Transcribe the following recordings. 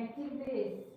active this.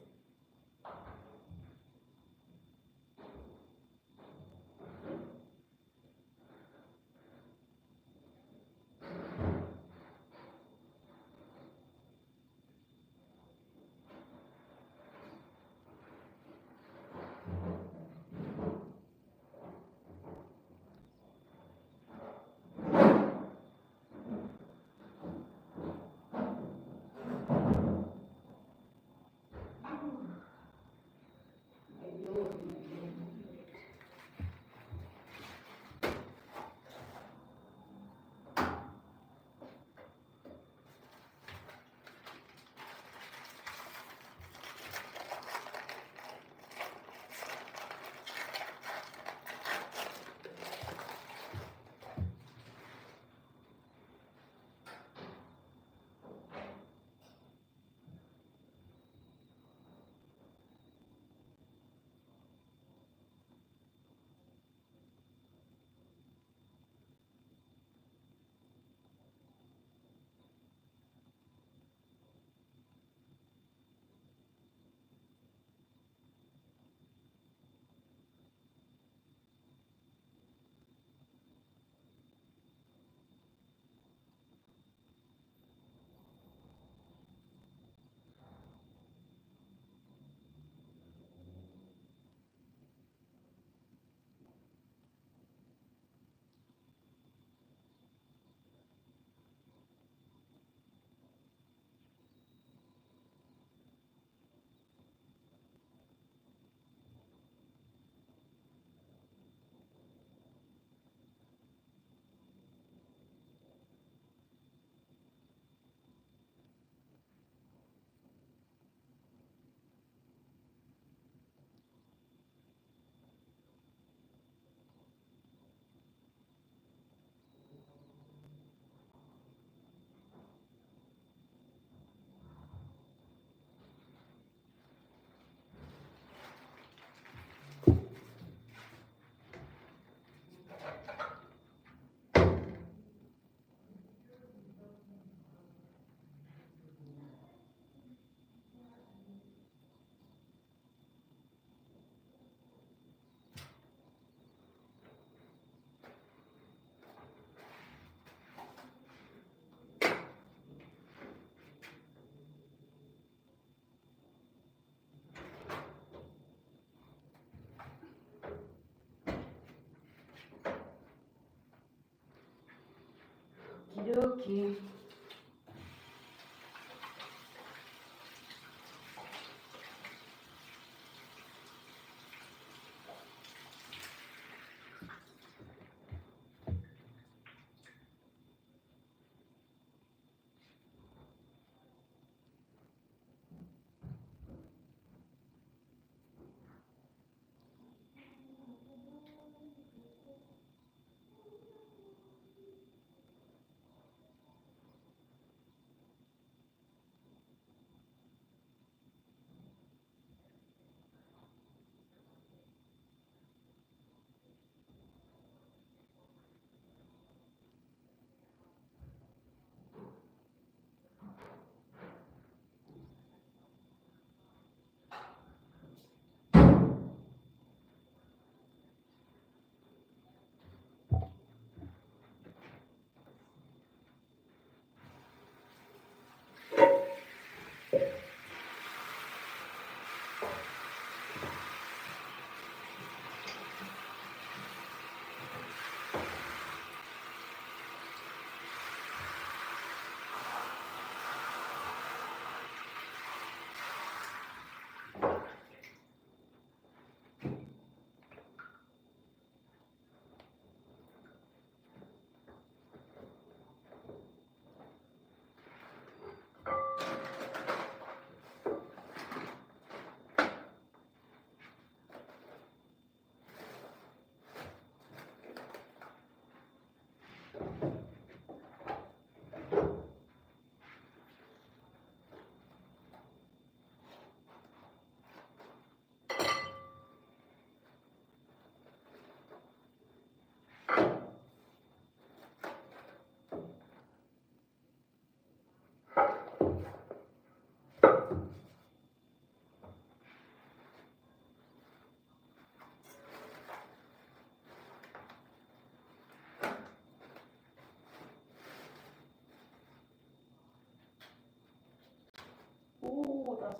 Okie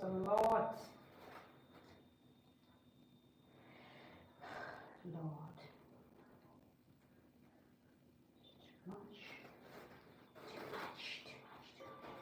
That's a lot. Lord. Too much. Too much. Too much. Too much.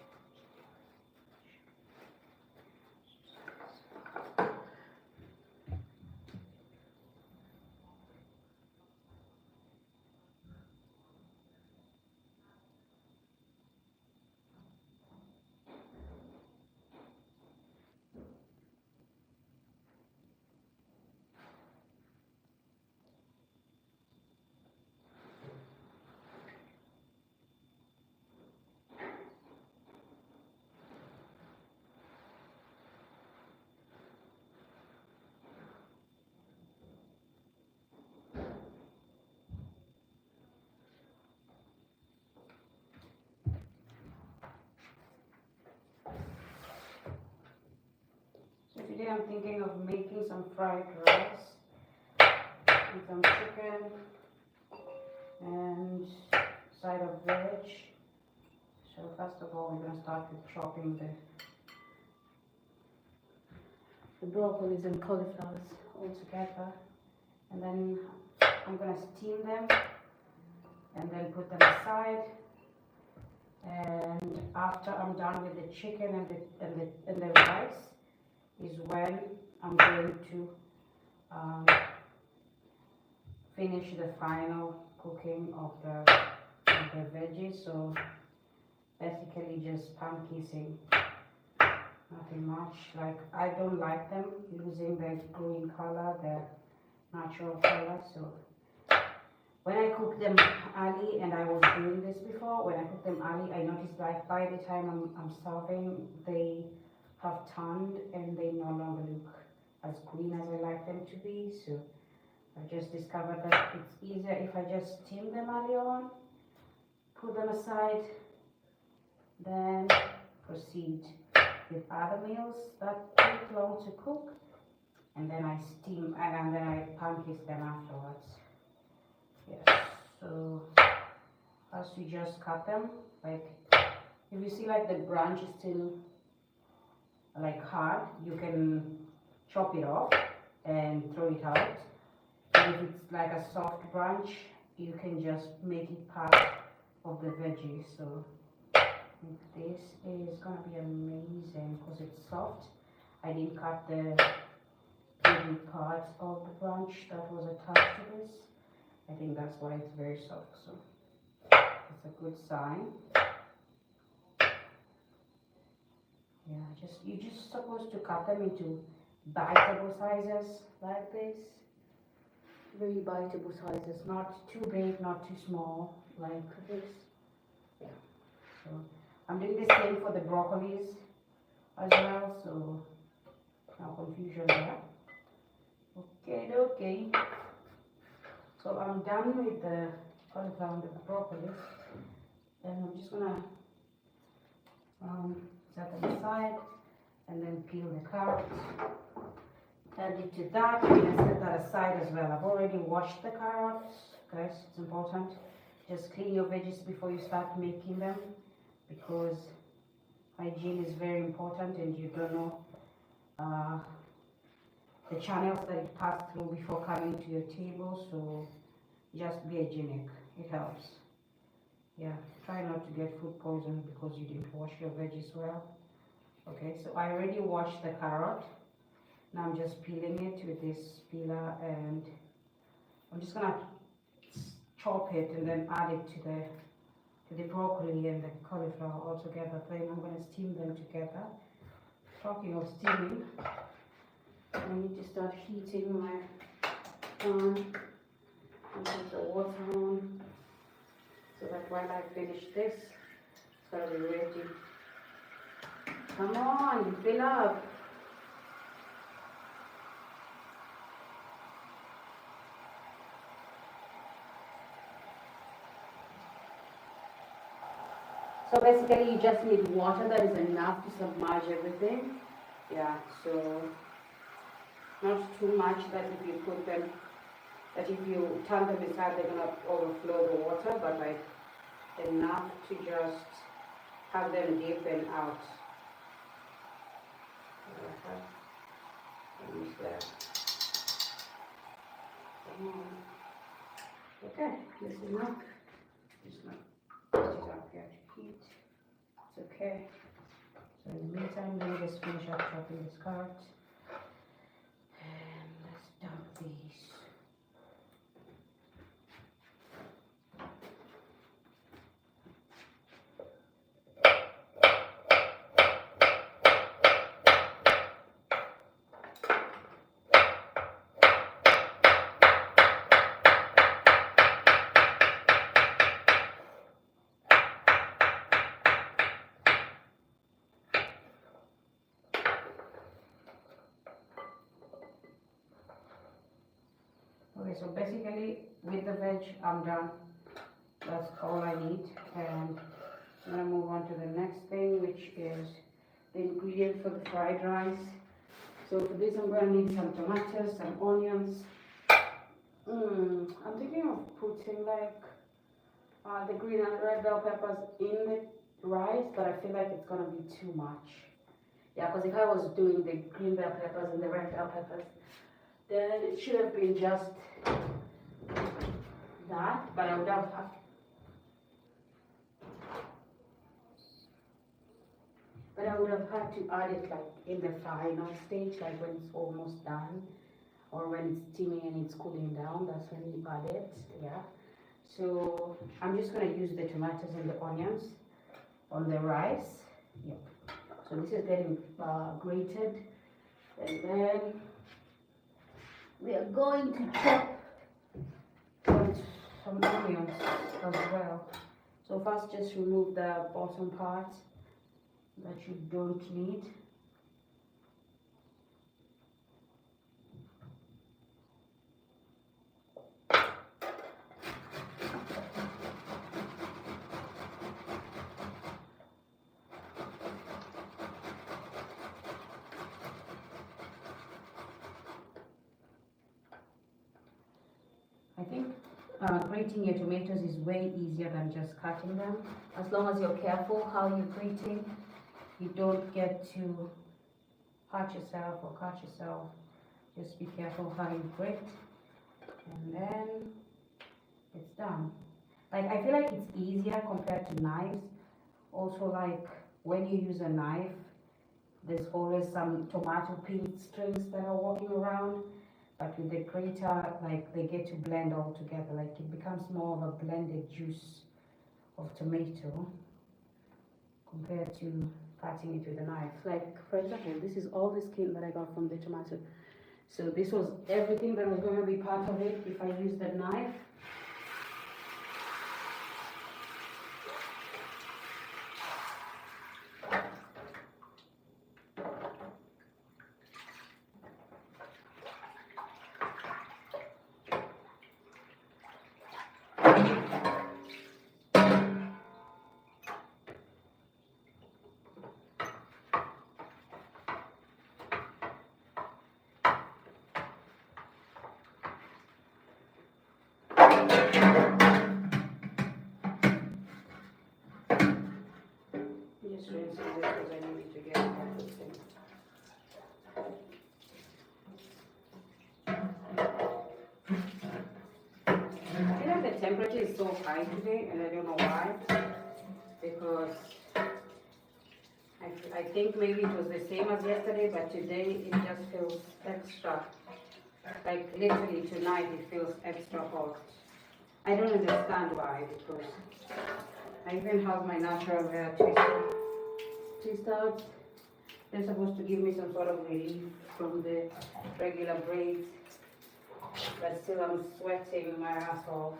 So today I'm thinking of making some fried rice with some chicken and side of veg. So first of all, we're going to start with chopping the broccolis and cauliflowers all together, and then I'm going to steam them and then put them aside. And after I'm done with the chicken and the rice is when I'm going to finish the final cooking of the veggies. So basically just pan kissing, nothing much. Like, I don't like them losing their green color, their natural color. So when I cook them early, and I was doing this before, when I cook them early, I noticed like by the time I'm serving, they have turned and they no longer look as green as I like them to be. So I've just discovered that it's easier if I just steam them early on, put them aside, then proceed with other meals that take long to cook, and then I steam and then I pan kiss them afterwards. Yes, so first you just cut them. Like, if you see like the branch is still like hard, you can chop it off and throw it out. And if it's like a soft branch, you can just make it part of the veggie. So this is gonna be amazing because it's soft. I didn't cut the baby parts of the branch that was attached to this. I think that's why it's very soft. So it's a good sign. Yeah, you're just supposed to cut them into biteable sizes like this. Very biteable sizes, not too big, not too small, like this. Yeah. So I'm doing the same for the broccolis as well, so no confusion there. Okay. So I'm done with the cauliflower and the broccoli, and I'm just gonna set them aside and then peel the carrots. Add it to that. I'm gonna set that aside as well. I've already washed the carrots, guys. It's important. Just clean your veggies before you start making them, because hygiene is very important, and you don't know the channels that it passed through before coming to your table. So just be hygienic. It helps. Yeah, try not to get food poisoning because you didn't wash your veggies well. Okay, so I already washed the carrot. Now I'm just peeling it with this peeler, and I'm just gonna chop it and then add it to the broccoli and the cauliflower all together. Then I'm gonna steam them together. Talking of steaming, I need to start heating my pan and put the water on, so that while I finish this, it's gonna be ready. Come on, fill up. So basically you just need water that is enough to submerge everything. Yeah, so not too much that if you put them, that if you turn them aside they're gonna overflow the water, but like enough to just have them dip and out. Use that. Okay, this is enough. Just gonna put it up here to heat. It's okay. So in the meantime, let me just finish up chopping this carrot. And let's dump these. Okay, so basically with the veg, I'm done. That's all I need. And I'm gonna move on to the next thing, which is the ingredient for the fried rice. So for this, I'm gonna need some tomatoes, some onions. I'm thinking of putting like the green and red bell peppers in the rice, but I feel like it's gonna be too much. Yeah, because if I was doing the green bell peppers and the red bell peppers, then it should have been just that, but I would have had to add it like in the final stage, like when it's almost done, or when it's steaming and it's cooling down. That's when you add it. Yeah. So I'm just gonna use the tomatoes and the onions on the rice. Yep. So this is getting grated, and then we are going to chop some onions as well. So first, just remove the bottom part that you don't need. I think grating your tomatoes is way easier than just cutting them. As long as you're careful how you're grating, you don't get to hurt yourself or cut yourself. Just be careful how you grate, and then it's done. Like, I feel like it's easier compared to knives. Also, like when you use a knife, there's always some tomato peel strings that are walking around. But with the grater, like, they get to blend all together. Like, it becomes more of a blended juice of tomato compared to cutting it with a knife. Like, for example, this is all the skin that I got from the tomato. So this was everything that was going to be part of it if I used the knife. Just rinsing this because I need to get everything. I feel like the temperature is so high today, and I don't know why. Because I think maybe it was the same as yesterday, but today it just feels extra. Like literally tonight it feels extra hot. I don't understand why, because I even have my natural hair twist out. They're supposed to give me some sort of relief from the regular braids, but still I'm sweating my ass off.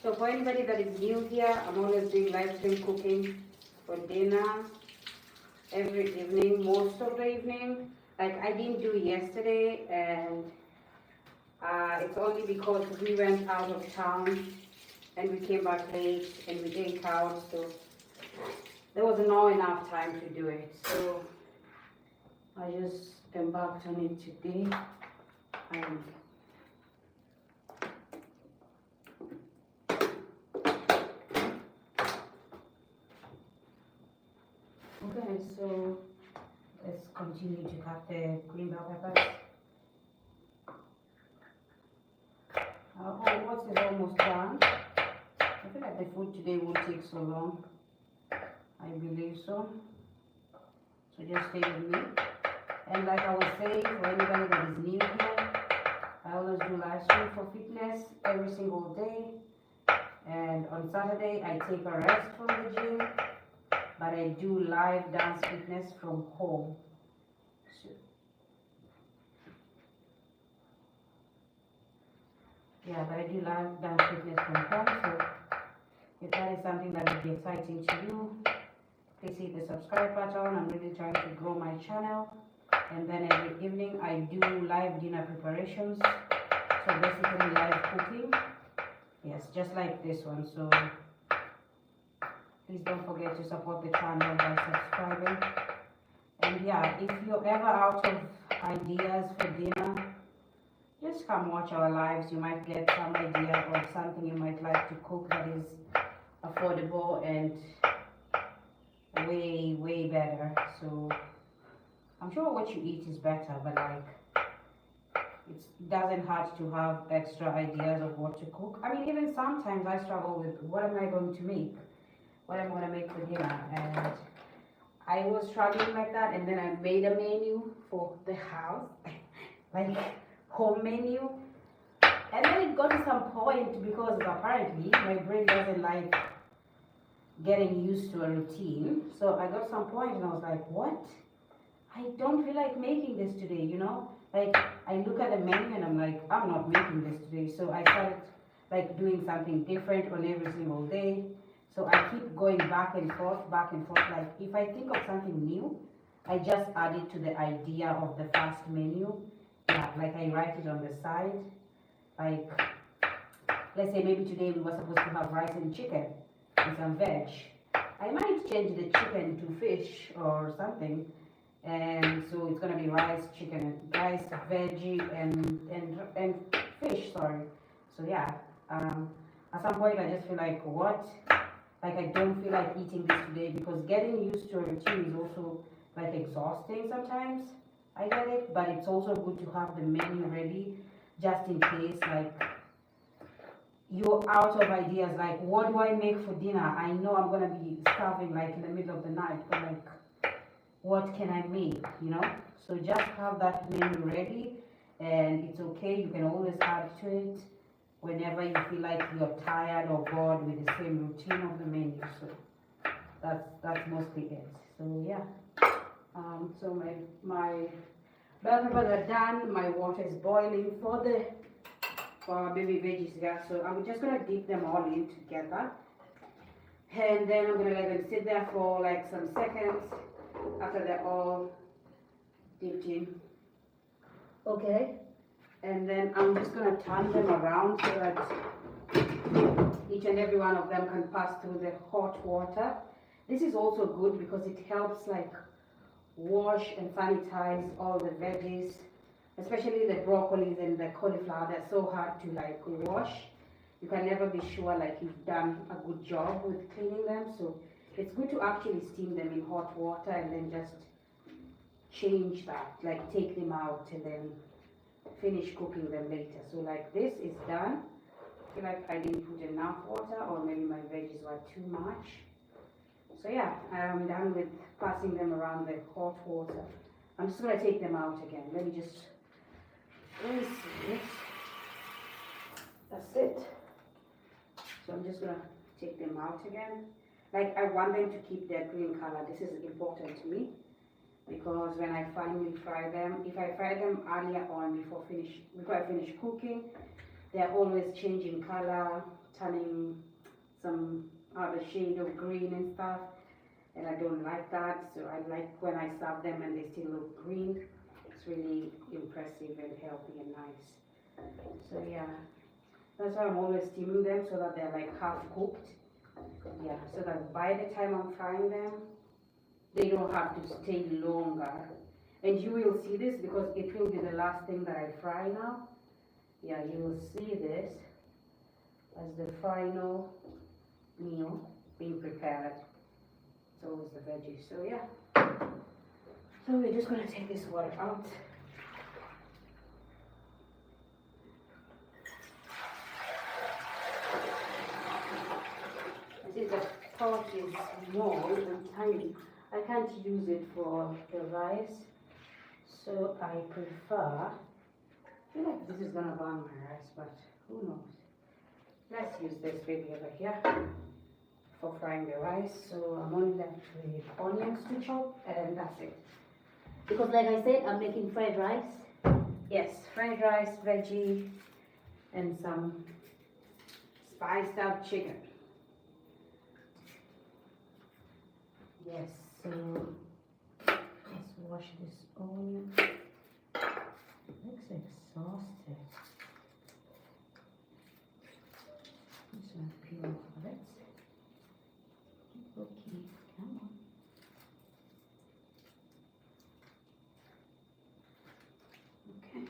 So for anybody that is new here, I'm always doing live stream cooking for dinner every evening, most of the evening. Like I didn't do yesterday, and It's only because we went out of town and we came back late and we ate out, so there was not enough time to do it. So I just embarked on it today. And okay, so let's continue to cut the green bell peppers. What is almost done. I feel like the food today won't take so long. I believe so. So just stay with me. And like I was saying, for anybody that is new here, I always do live stream for fitness every single day. And on Saturday, I take a rest from the gym, but I do live dance fitness from home. So, yeah, but I do live dance fitness from home. So if that is something that would be exciting to you, please hit the subscribe button. I'm really trying to grow my channel. And then every evening I do live dinner preparations. So basically live cooking. Yes, just like this one. So please don't forget to support the channel by subscribing. And yeah, if you're ever out of ideas for dinner, just come watch our lives. You might get some idea of something you might like to cook that is affordable and way better. So I'm sure what you eat is better, but like it doesn't hurt to have extra ideas of what to cook. I mean, even sometimes I struggle with what am I going to make, what am I going to make for dinner, and I was struggling like that, and then I made a menu for the house, like home menu, and then it got to some point because apparently my brain doesn't like getting used to a routine. So I got to some point and I was like, what? I don't feel like making this today, you know? Like, I look at the menu and I'm like, I'm not making this today. So I started like doing something different on every single day. So I keep going back and forth. Like, if I think of something new, I just add it to the idea of the first menu. Yeah, like I write it on the side. Like, let's say maybe today we were supposed to have rice and chicken and some veg. I might change the chicken to fish or something. And so it's gonna be rice, chicken, rice, veggie, and fish. Sorry. So yeah. At some point, I just feel like what? Like I don't feel like eating this today because getting used to a routine is also like exhausting sometimes. I get it, but it's also good to have the menu ready just in case like you're out of ideas. Like what do I make for dinner? I know I'm gonna be starving like in the middle of the night, but like what can I make, you know? So just have that menu ready and it's okay. You can always add to it whenever you feel like you're tired or bored with the same routine of the menu. So that's mostly it. So yeah. So my bell peppers are done. My water is boiling for our baby veggies. Yeah. So I'm just gonna dip them all in together, and then I'm gonna let them sit there for like some seconds after they're all dipped in. Okay. And then I'm just gonna turn them around so that each and every one of them can pass through the hot water. This is also good because it helps like wash and sanitize all the veggies, especially the broccolis and the cauliflower. They're so hard to like wash. You can never be sure like you've done a good job with cleaning them. So it's good to actually steam them in hot water and then just change that, like take them out and then finish cooking them later. So like this is done. I feel like I didn't put enough water or maybe my veggies were too much. So yeah, I'm done with passing them around the hot water. I'm just gonna take them out again. Let me see it. That's it. So I'm just gonna take them out again. Like I want them to keep their green color. This is important to me because when I finally fry them, if I fry them earlier on before I finish cooking, they're always changing color, turning some other shade of green and stuff, and I don't like that. So I like when I serve them and they still look green. It's really impressive and healthy and nice. So yeah, that's why I'm always steaming them so that they're like half cooked. Yeah, so that by the time I'm frying them, they don't have to stay longer. And you will see this because it will be the last thing that I fry now. Yeah, you will see this as the final meal being prepared. So is the veggies. So yeah. So we're just gonna take this water out. Since the pot is small and tiny, I can't use it for the rice. So I prefer, I feel like this is gonna burn my rice, but who knows? Let's use this baby over here for frying the rice. So I'm only left with onions to chop, and that's it. Because like I said, I'm making fried rice. Yes, fried rice, veggie, and some spiced up chicken. Yes, so let's wash this onion. It looks exhausted. Just want to peel off of it. Okay, come on. Okay.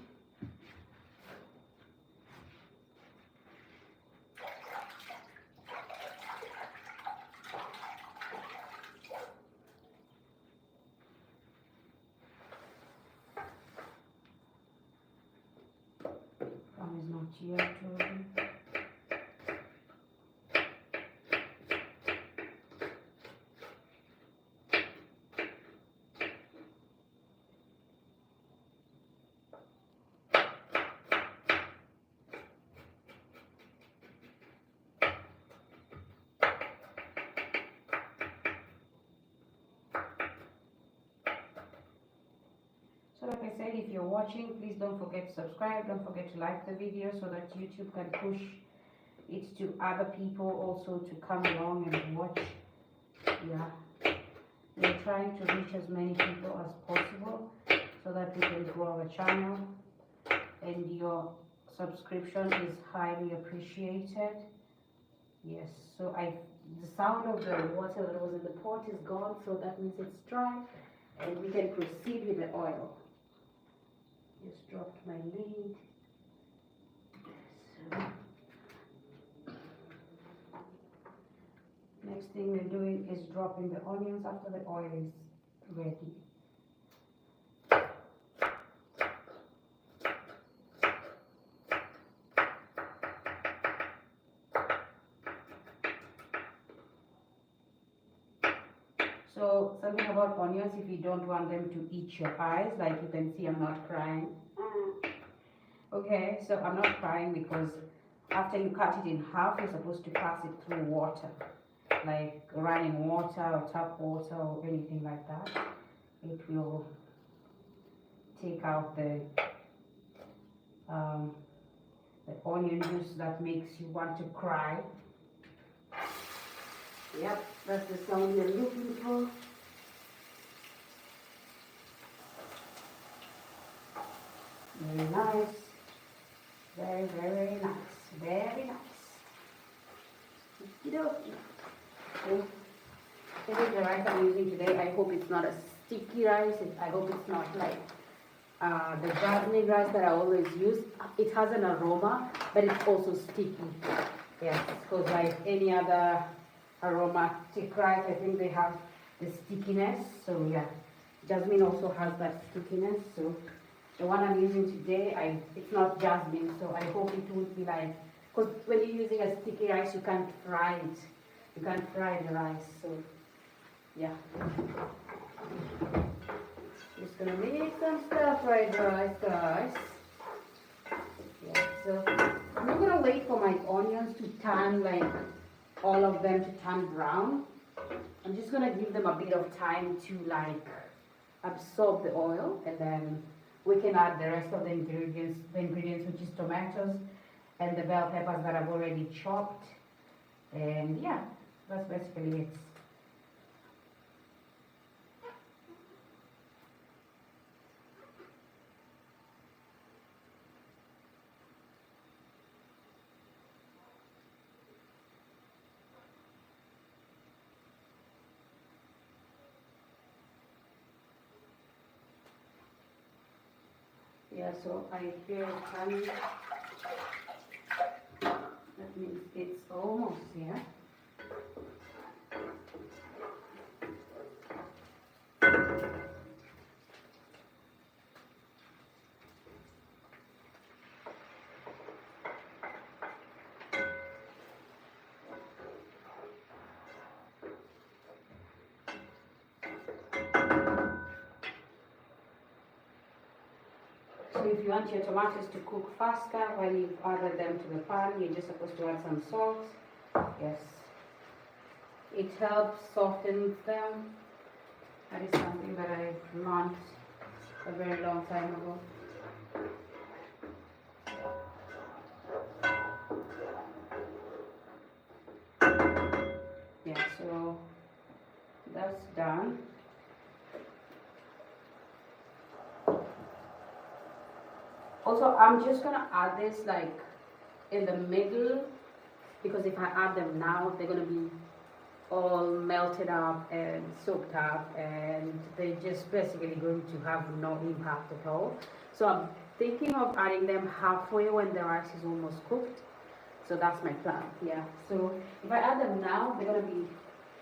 One is not yet ready. So like I said, if you're watching, please don't forget to subscribe, don't forget to like the video so that YouTube can push it to other people also to come along and watch. Yeah, we're trying to reach as many people as possible so that we can grow our channel, and your subscription is highly appreciated. Yes, so the sound of the water that was in the pot is gone, so that means it's dry and we can proceed with the oil. Just dropped my lid. So, next thing we're doing is dropping the onions after the oil is ready. So something about onions, if you don't want them to eat your eyes, like you can see I'm not crying. Okay, so I'm not crying because after you cut it in half, you're supposed to pass it through water, like running water or tap water or anything like that. It will take out the onion juice that makes you want to cry. Yep, that's the sound you're looking for. Very nice. Very, very nice. Very nice. Okey-dokey. Okay. This is the rice I'm using today. I hope it's not a sticky rice. I hope it's not like the jasmine rice that I always use. It has an aroma, but it's also sticky. Yes, because like any other aromatic rice, I think they have the stickiness. So yeah, jasmine also has that stickiness. So the one I'm using today, it's not jasmine, so I hope it won't be like, because when you're using a sticky rice, you can't fry it. You can't fry the rice, so yeah. Just gonna make some stir-fried rice, guys. Yeah, so I'm not gonna wait for my onions to turn, like all of them to turn brown. I'm just gonna give them a bit of time to like absorb the oil, and then we can add the rest of the ingredients, which is tomatoes and the bell peppers that I've already chopped. And yeah, that's basically it. Yeah, so I hear it coming. That means it's almost here. So if you want your tomatoes to cook faster when you've added them to the pan, you're just supposed to add some salt. Yes. It helps soften them. That is something that I learned a very long time ago. Yeah, so that's done. Also, I'm just gonna add this like in the middle, because if I add them now, they're gonna be all melted up and soaked up, and they're just basically going to have no impact at all. So I'm thinking of adding them halfway when the rice is almost cooked. So that's my plan. Yeah, so if I add them now, they're gonna be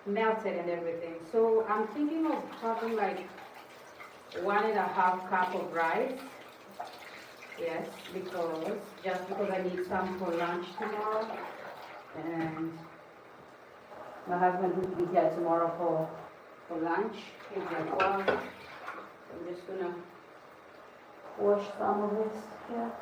melted and everything. So I'm thinking of having like 1.5 cup of rice. Yes, because I need some for lunch tomorrow, and my husband will be here tomorrow for lunch. He's like, well, I'm just gonna wash some of this here.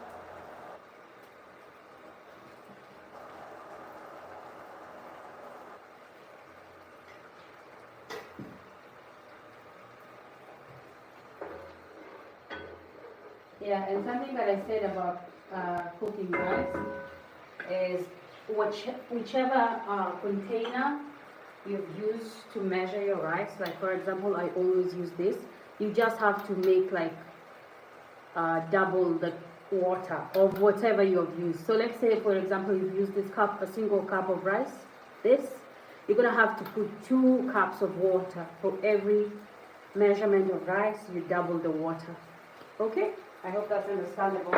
Yeah, and something that I said about cooking rice is whichever container you've used to measure your rice, like for example, I always use this. You just have to make like double the water of whatever you have used. So let's say, for example, you've used this cup, a single cup of rice, you're gonna have to put 2 cups of water. For every measurement of rice, you double the water. Okay? I hope that's understandable.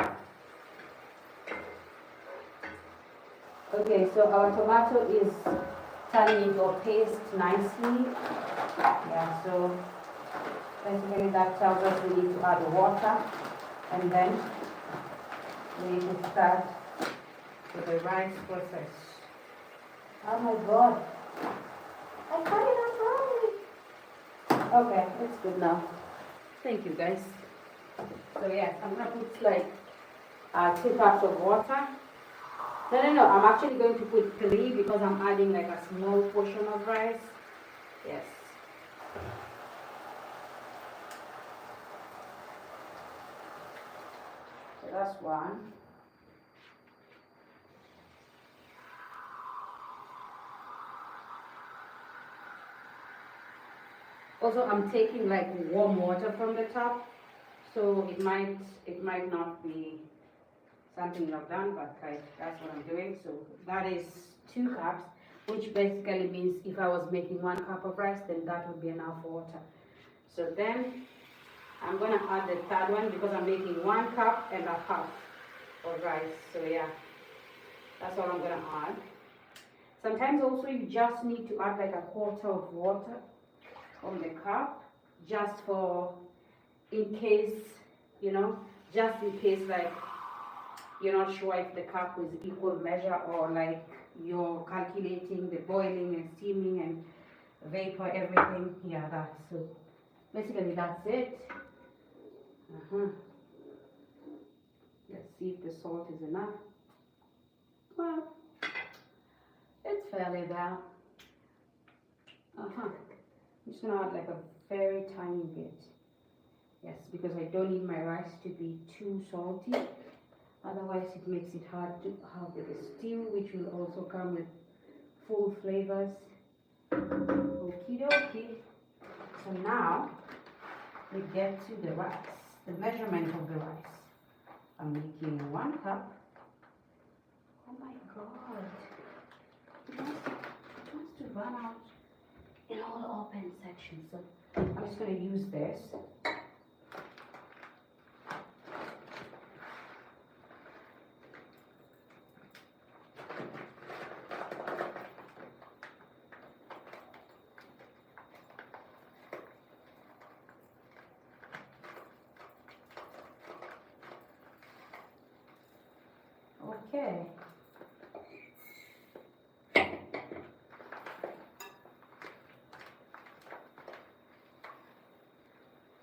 Okay, so our tomato is turning into a paste nicely. Yeah, so basically that tells us we need to add the water, and then we need to start with the rice process. Oh my god, I cut it up wrongly. Okay, it's good now. Thank you guys. So yes, I'm gonna put like 2 cups of water. No, I'm actually going to put 3 because I'm adding like a small portion of rice. Yes. So that's 1. Also, I'm taking like warm water from the top, so it might not be something I've done, but that's what I'm doing. So that is 2 cups, which basically means if I was making 1 cup of rice, then that would be enough water. So then I'm gonna add the 3rd one because I'm making 1.5 cups of rice. So yeah, that's what I'm gonna add. Sometimes also you just need to add like 1/4 of water on the cup, just for in case, just in case like you're not sure if the cup is equal measure, or like you're calculating the boiling and steaming and vapor, everything. Yeah, that's so basically that's it. Let's see if the salt is enough. Well, it's fairly there. I'm just gonna add like a very tiny bit. Yes, because I don't need my rice to be too salty. Otherwise, it makes it hard to have the stew, which will also come with full flavors. Okie dokie. So now we get to the rice, the measurement of the rice. I'm making 1 cup. Oh my god. It wants to run out in all open sections. So I'm just going to use this. Okay.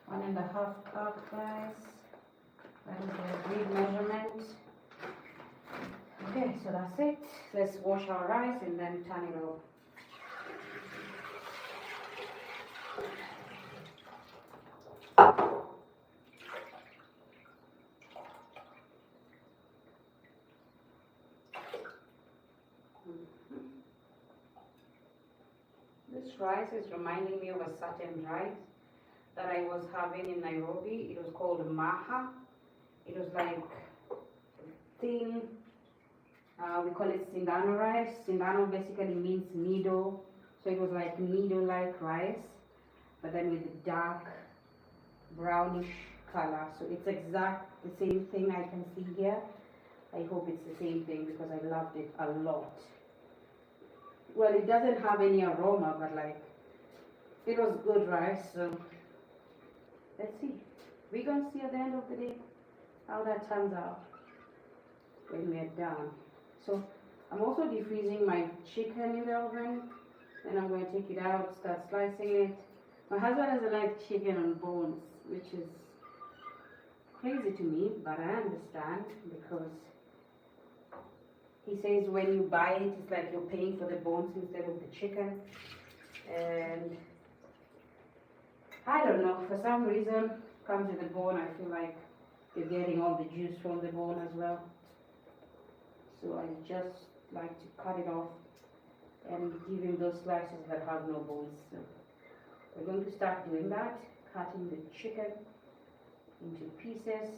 One and a half cup, guys. That is the agreed measurement. Okay, so that's it. Let's wash our rice and then turn it over. This rice is reminding me of a certain rice that I was having in Nairobi. It was called maha. It was like thin, we call it sindano rice. Sindano basically means needle. So it was like needle-like rice, but then with dark brownish color. So it's exact the same thing I can see here. I hope it's the same thing because I loved it a lot. Well, it doesn't have any aroma, but like it was good rice. So let's see. We're gonna see at the end of the day how that turns out when we're done. So I'm also defreezing my chicken in the oven. Then I'm going to take it out, start slicing it. My husband doesn't like chicken on bones, which is crazy to me, but I understand because he says when you buy it, it's like you're paying for the bones instead of the chicken. And I don't know, for some reason, comes with the bone, I feel like you're getting all the juice from the bone as well. So I just like to cut it off and give him those slices that have no bones. So we're going to start doing that, cutting the chicken into pieces,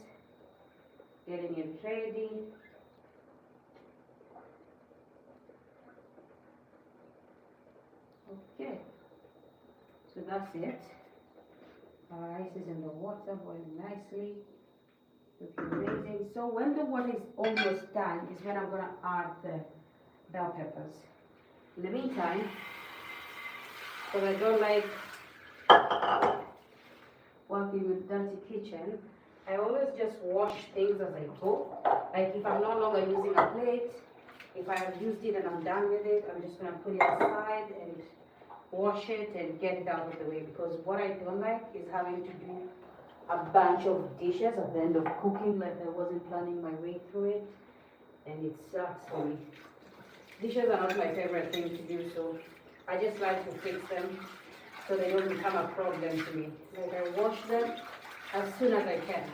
getting it ready. Okay, so that's it. Our rice is in the water, boiling nicely, looking amazing. So when the water is almost done is when I'm gonna add the bell peppers. In the meantime, because I don't like working with dirty kitchen, I always just wash things as I go. Like if I'm no longer using a plate, if I have used it and I'm done with it, I'm just gonna put it aside and wash it and get it out of the way, because what I don't like is having to do a bunch of dishes at the end of cooking, like I wasn't planning my way through it, and it sucks for me. Dishes are not my favorite thing to do, so I just like to fix them so they don't become a problem to me. Like I wash them as soon as I can.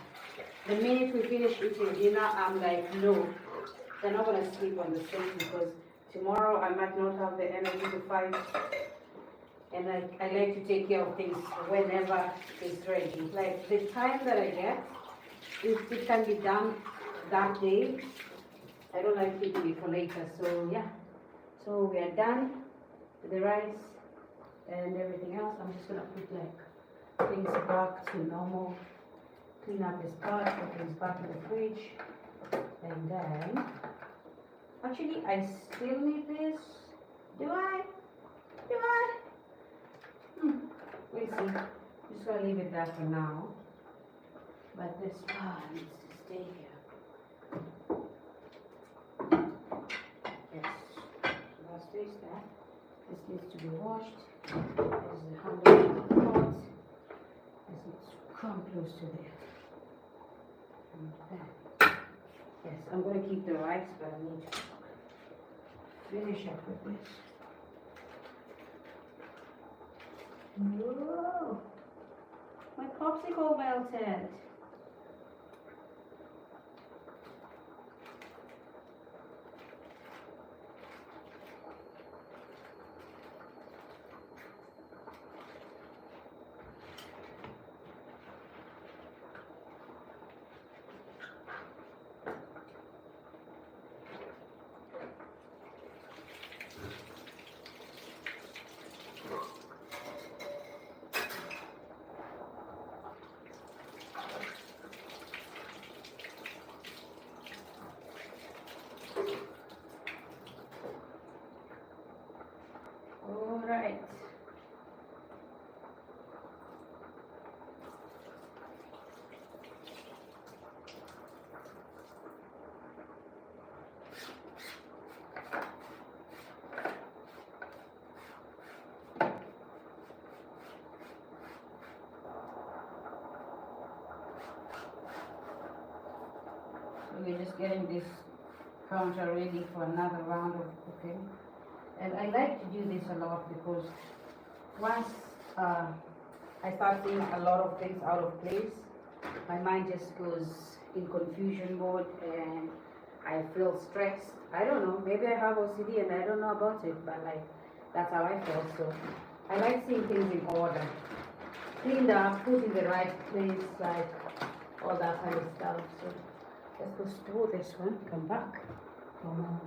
The minute we finish eating dinner, I'm like, no, they're not gonna sleep on the sink because tomorrow I might not have the energy to fight. And I like to take care of things whenever it's ready. Like the time that I get, if it can be done that day, I don't like it to be for later. So yeah, so we are done with the rice and everything else. I'm just gonna put like things back to normal, clean up this pot, put things back in the fridge, and then actually I still need this. Do I? We'll see. I'm just gonna leave it there for now. But this part needs to stay here. Yes. So that stays there. This needs to be washed. There's the handle of the pot. This needs to come close to there. And there. Yes, I'm gonna keep the rice, but I need to finish up with this. Whoa! My popsicle melted. All right. we're just getting this counter ready for another round of cooking. And I like to do this a lot because once I start seeing a lot of things out of place, my mind just goes in confusion mode and I feel stressed. I don't know, maybe I have OCD and I don't know about it, but like that's how I feel. So I like seeing things in order, cleaned up, put in the right place, like all that kind of stuff. So let's go store this one, come back. Come on.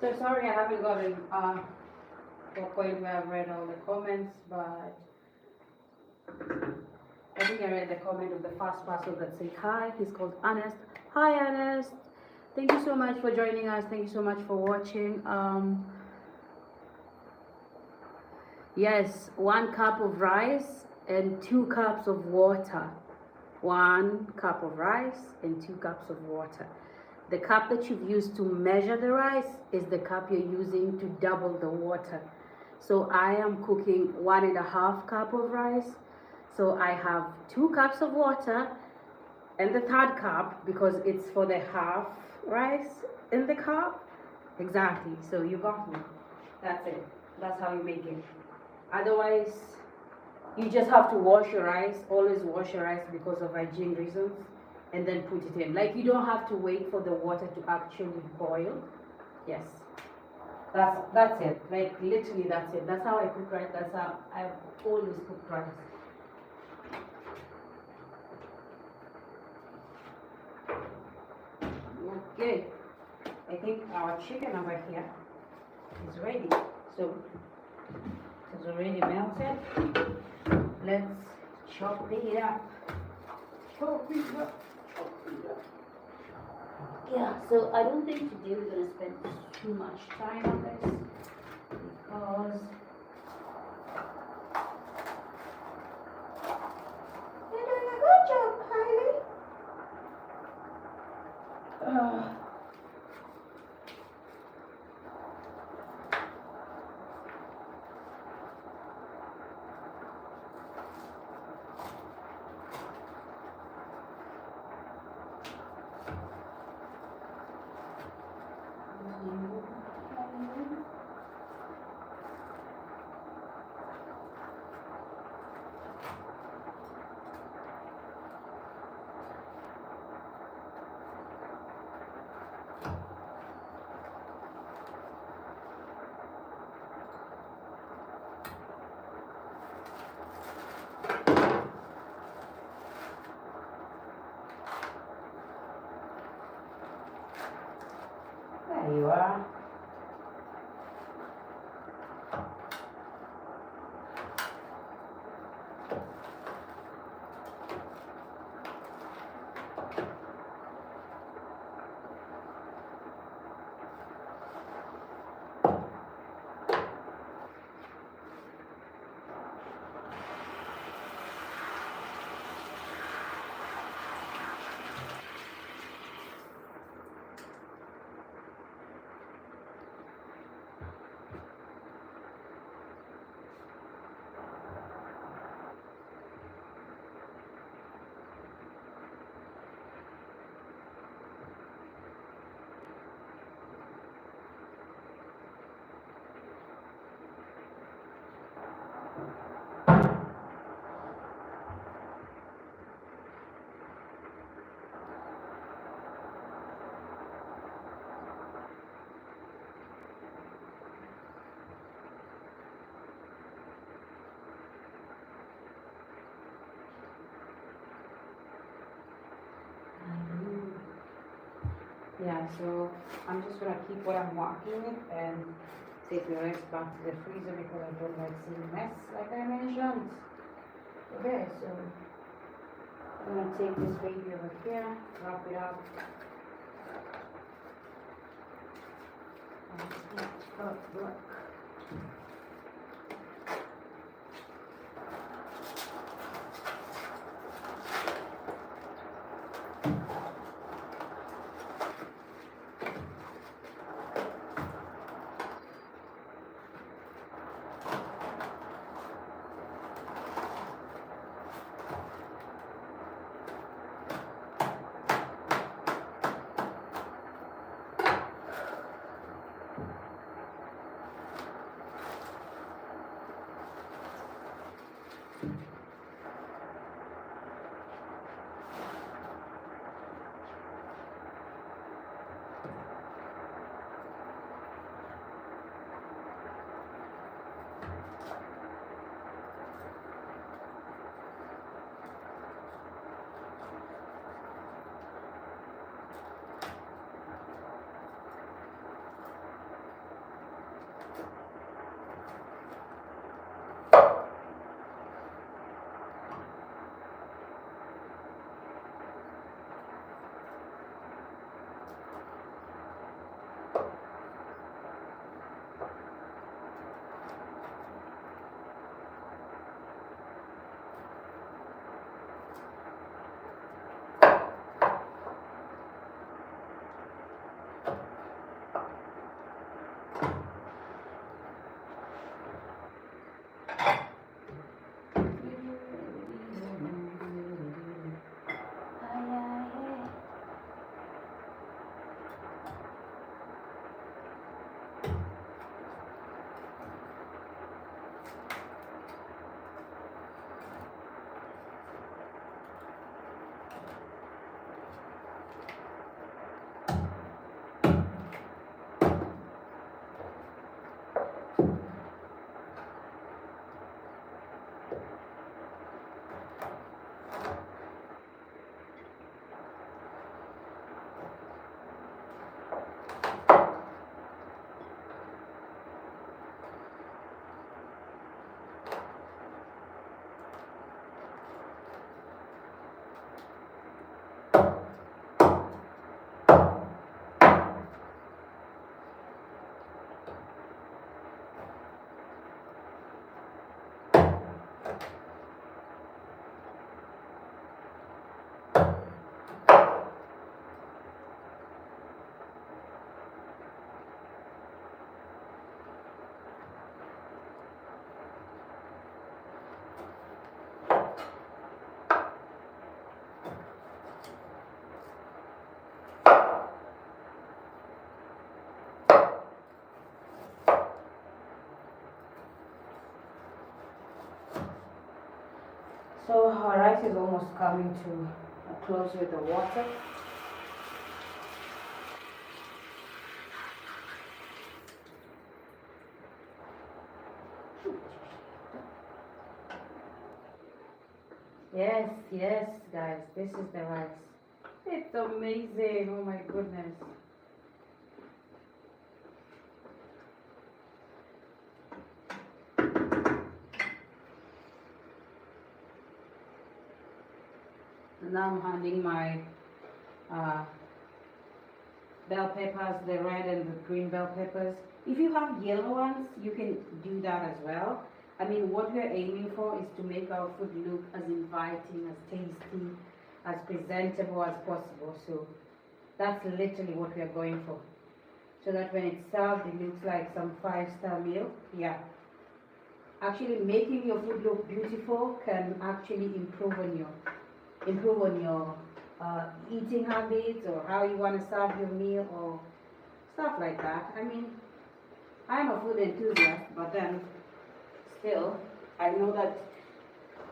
So sorry I haven't gotten to a point where I've read all the comments, but I think I read the comment of the first person that said hi. He's called Ernest. Hi Ernest. Thank you so much for joining us. Thank you so much for watching. Yes, 1 cup of rice and 2 cups of water. 1 cup of rice and 2 cups of water. The cup that you've used to measure the rice is the cup you're using to double the water. So I am cooking 1.5 cup of rice. So I have 2 cups of water and the 3rd cup because it's for the half rice in the cup. Exactly, so you got me. That's it. That's how you make it. Otherwise, you just have to wash your rice. Always wash your rice because of hygiene reasons. And then put it in. Like you don't have to wait for the water to actually boil. Yes, that's it. Like literally that's it. That's how I cook rice. That's how I've always cooked rice. Okay, I think our chicken over here is ready. So it's already melted. Let's chop it up. Chop it up. Yeah, so I don't think today we're going to spend too much time on this because you're doing a good job, Kylie. There you are. Yeah, so I'm just gonna keep what I'm working with and take the rest back to the freezer because I don't like seeing mess like I mentioned. Okay, so I'm gonna take this baby over here, wrap it up. Oh, look. So our rice is almost coming to a close with the water. Yes, yes, guys, this is the rice. It's amazing. Oh my goodness. And now I'm handing my uh, bell peppers, the red and the green bell peppers. If you have yellow ones, you can do that as well. I mean, what we're aiming for is to make our food look as inviting, as tasty, as presentable as possible. So that's literally what we're going for. So that when it's served, it looks like some 5-star meal. Yeah. Actually, making your food look beautiful can actually improve on your eating habits or how you want to serve your meal or stuff like that. I mean, I'm a food enthusiast, but then still, I know that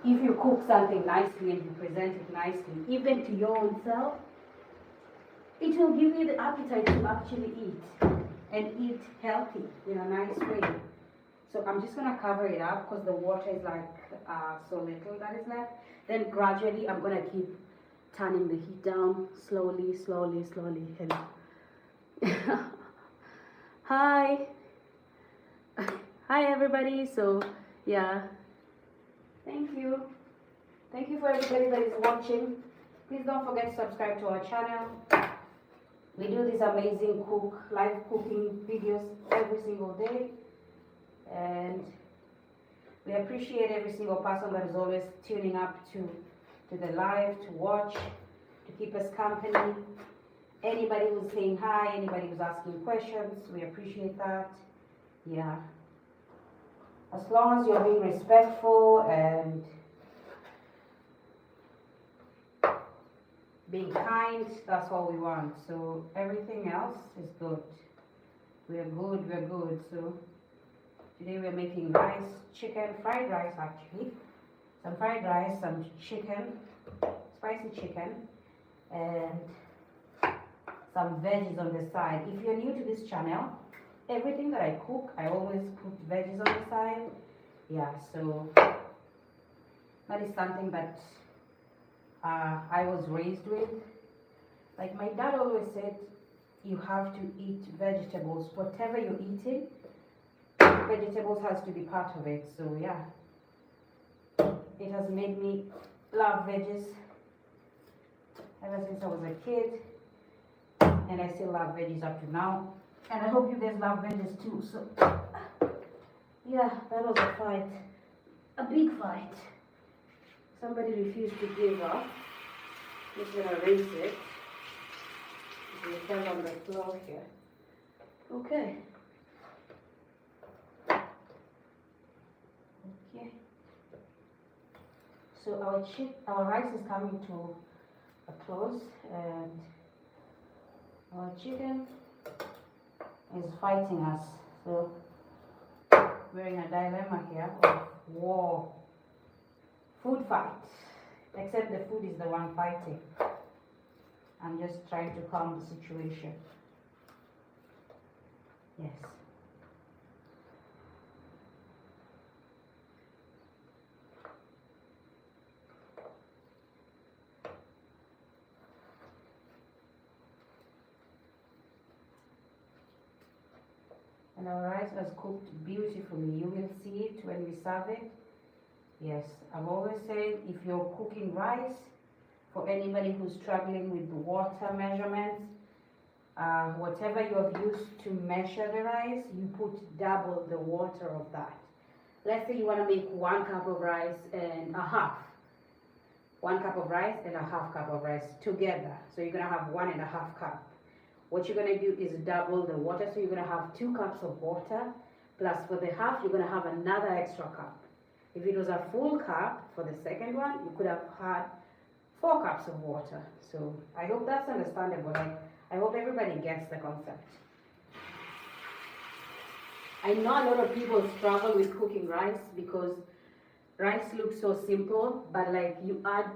if you cook something nicely and you present it nicely, even to your own self, it will give you the appetite to actually eat and eat healthy in a nice way. So I'm just going to cover it up because the water is like so little that is left. Then gradually I'm going to keep turning the heat down slowly, slowly, slowly. And Hi. Hi everybody. So yeah, thank you. Thank you for everybody that is watching. Please don't forget to subscribe to our channel. We do these amazing live cooking videos every single day, and we appreciate every single person that is always tuning up to the live, to watch, to keep us company. Anybody who's saying hi, anybody who's asking questions, we appreciate that. Yeah. As long as you're being respectful and being kind, that's all we want. So everything else is good. We're good. So today we're making rice, chicken, fried rice actually. Some fried rice, some chicken, spicy chicken, and some veggies on the side. If you're new to this channel, everything that I cook, I always put veggies on the side. Yeah, so that is something that I was raised with. Like my dad always said, you have to eat vegetables. Whatever you're eating, vegetables has to be part of it. So yeah, it has made me love veggies ever since I was a kid, and I still love veggies up to now. And I hope you guys love veggies too. So yeah, that was a fight, a big fight. Somebody refused to give up. Just gonna rinse it. It fell on the floor here. Okay. Okay. So our rice is coming to a close, and our chicken is fighting us. So we're in a dilemma here of war, food fight. Except the food is the one fighting. I'm just trying to calm the situation. Yes. And our rice has cooked beautifully. You will see it when we serve it. Yes, I've always said if you're cooking rice, for anybody who's struggling with water measurements, whatever you have used to measure the rice, you put double the water of that. Let's say you want to make 1 cup of rice and a half. 1 cup of rice and a half cup of rice together. So you're going to have 1.5 cup. What you're going to do is double the water. So you're going to have 2 cups of water. Plus for the half, you're going to have another extra cup. If it was a full cup for the second one, you could have had 4 cups of water. So I hope that's understandable. I hope everybody gets the concept. I know a lot of people struggle with cooking rice because rice looks so simple, but like you add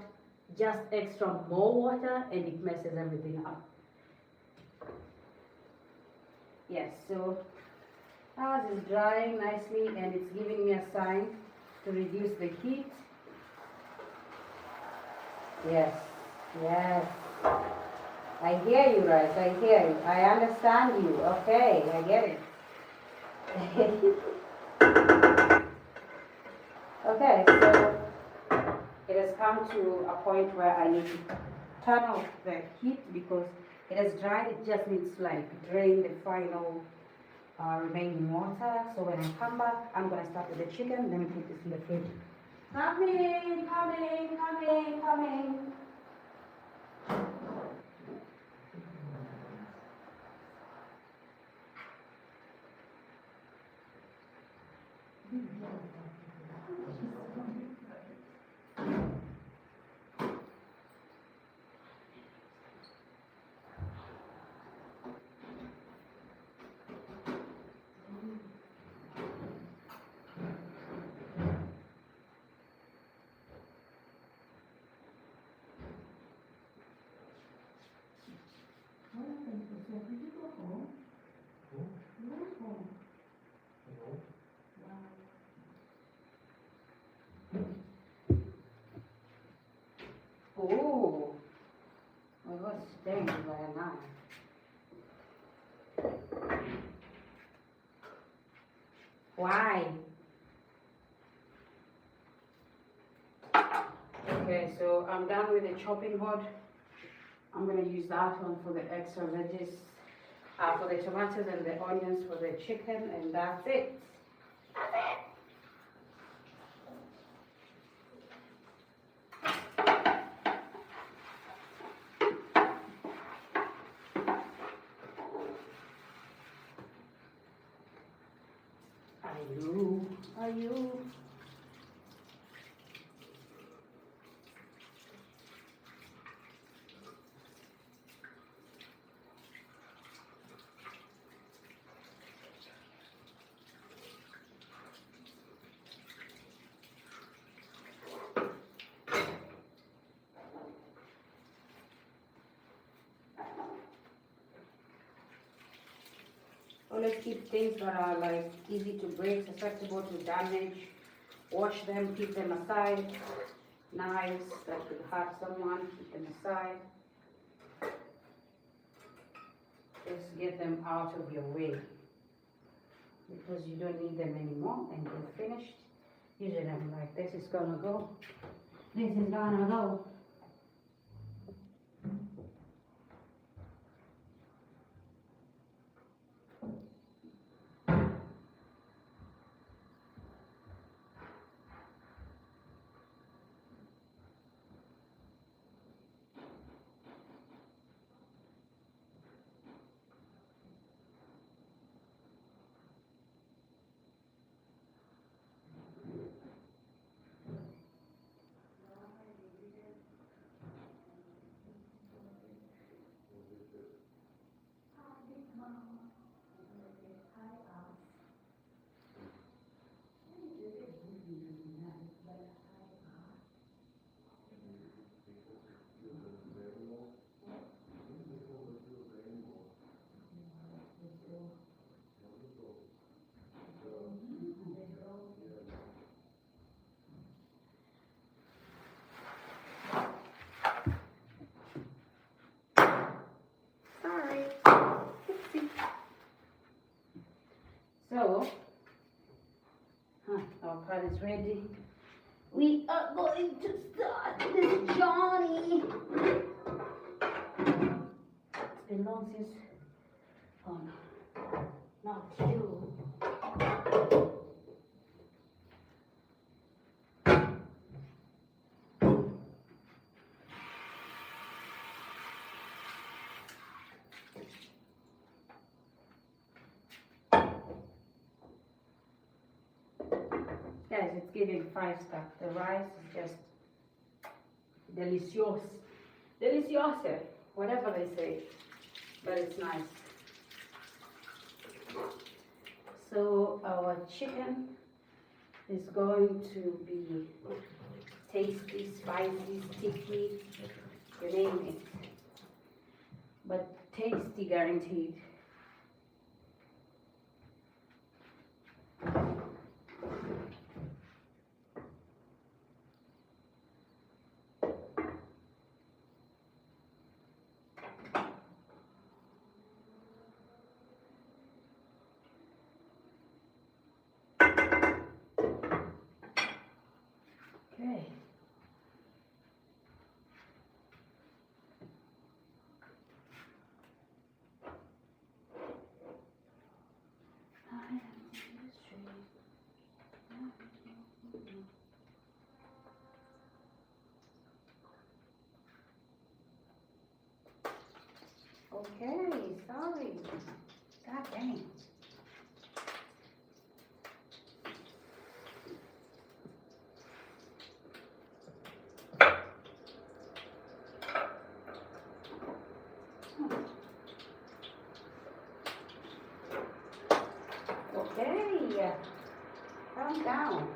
just extra more water and it messes everything up. Yes, so ours is drying nicely and it's giving me a sign to reduce the heat. Yes, yes. I hear you, rice. I hear you. I understand you. Okay, I get it. Okay, so it has come to a point where I need to turn off the heat because it has dried. It just needs to like drain the final remaining water. So when I come back, I'm gonna start with the chicken. Let me put this in the fridge. Coming. Why? Okay, so I'm done with the chopping board. I'm gonna use that one for the extra veggies, for the tomatoes and the onions for the chicken, and that's it. Are you? Always keep things that are like easy to break, susceptible to damage. Wash them, keep them aside. Knives that could hurt someone, keep them aside. Just get them out of your way because you don't need them anymore and they're finished. Usually I'm like, this is gonna go. This is gonna go. Sorry. So, our pan is ready. We are going to start this journey. It's been long since, oh no, not you. Guys, it's giving 5-star. The rice is just delicious. Delicioso, whatever they say, but it's nice. So our chicken is going to be tasty, spicy, sticky, you name it. But tasty guaranteed. Okay. Okay, sorry. God dang. Okay, calm down.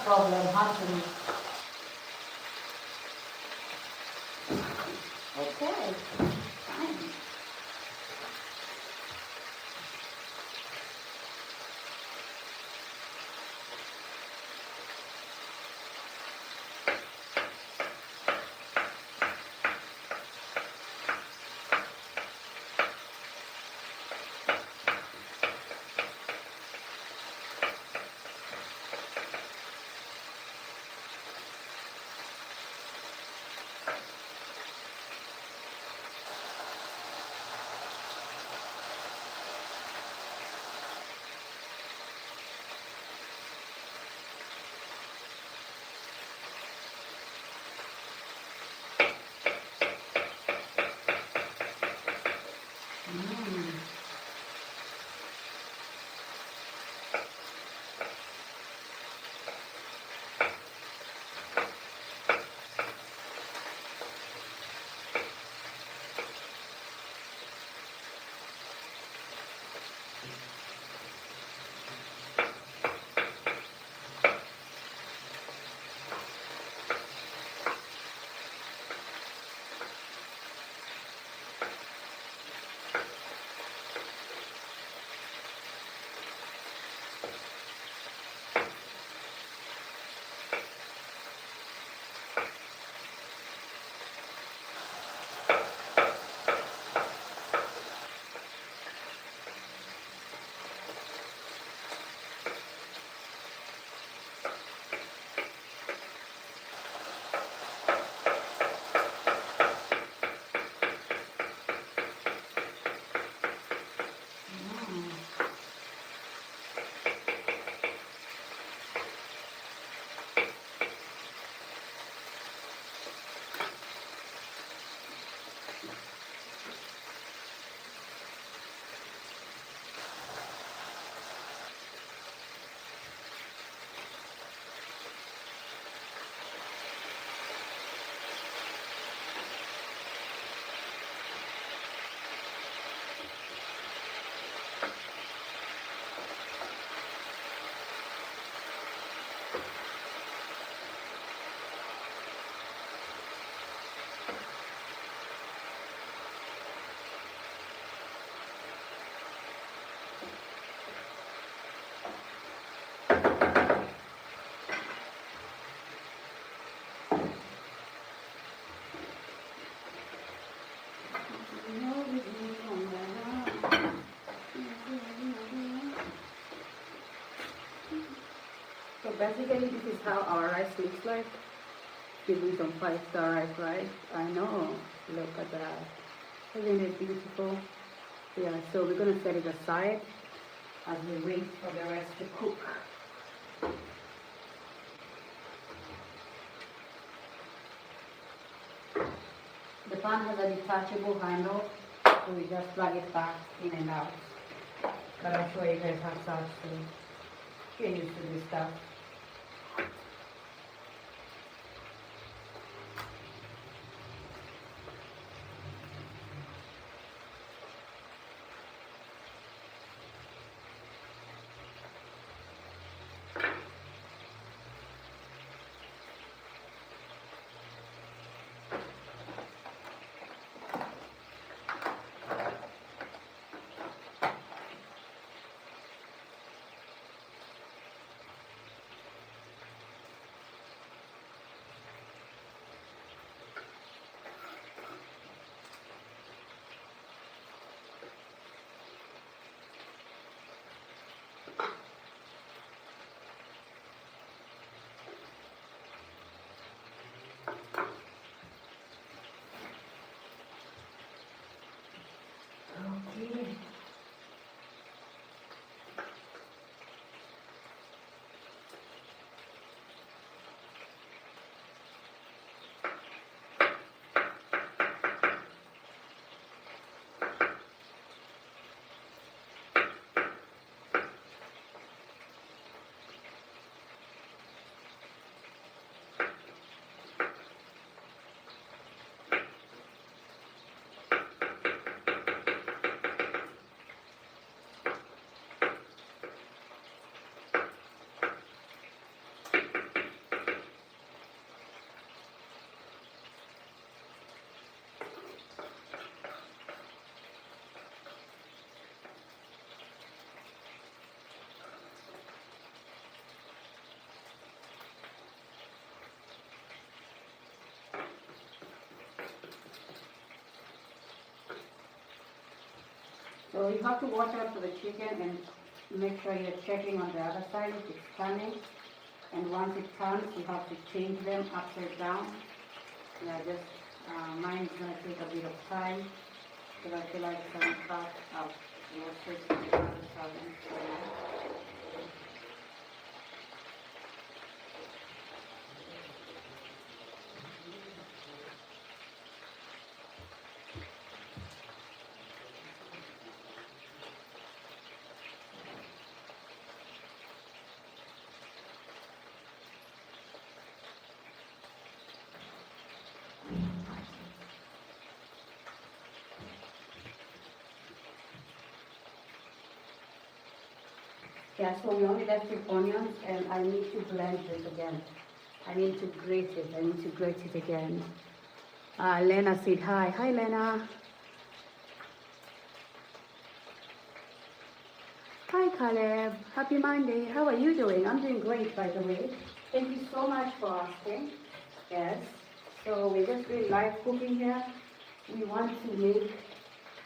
problem hunting. Okay, fine. Mm. So basically, this is how our rice looks like. Give me some 5-star rice, right? I know. Look at that. Isn't it beautiful? Yeah, so we're gonna set it aside as we wait for the rest to cook. The pan has a detachable handle, so we just plug it back in and out. But I'm sure you guys have such, so get used to this stuff. So you have to watch out for the chicken and make sure you're checking on the other side if it's turning. And once it turns, you have to change them upside down. Yeah, just mine is going to take a bit of time because I feel like some part of roasted chicken is turning. Yeah, so we only left with onions and I need to blend this again. I need to grate it. I need to grate it again. Lena said hi. Hi, Lena. Hi, Caleb. Happy Monday. How are you doing? I'm doing great, by the way. Thank you so much for asking. Yes. So we're just doing live cooking here. We want to make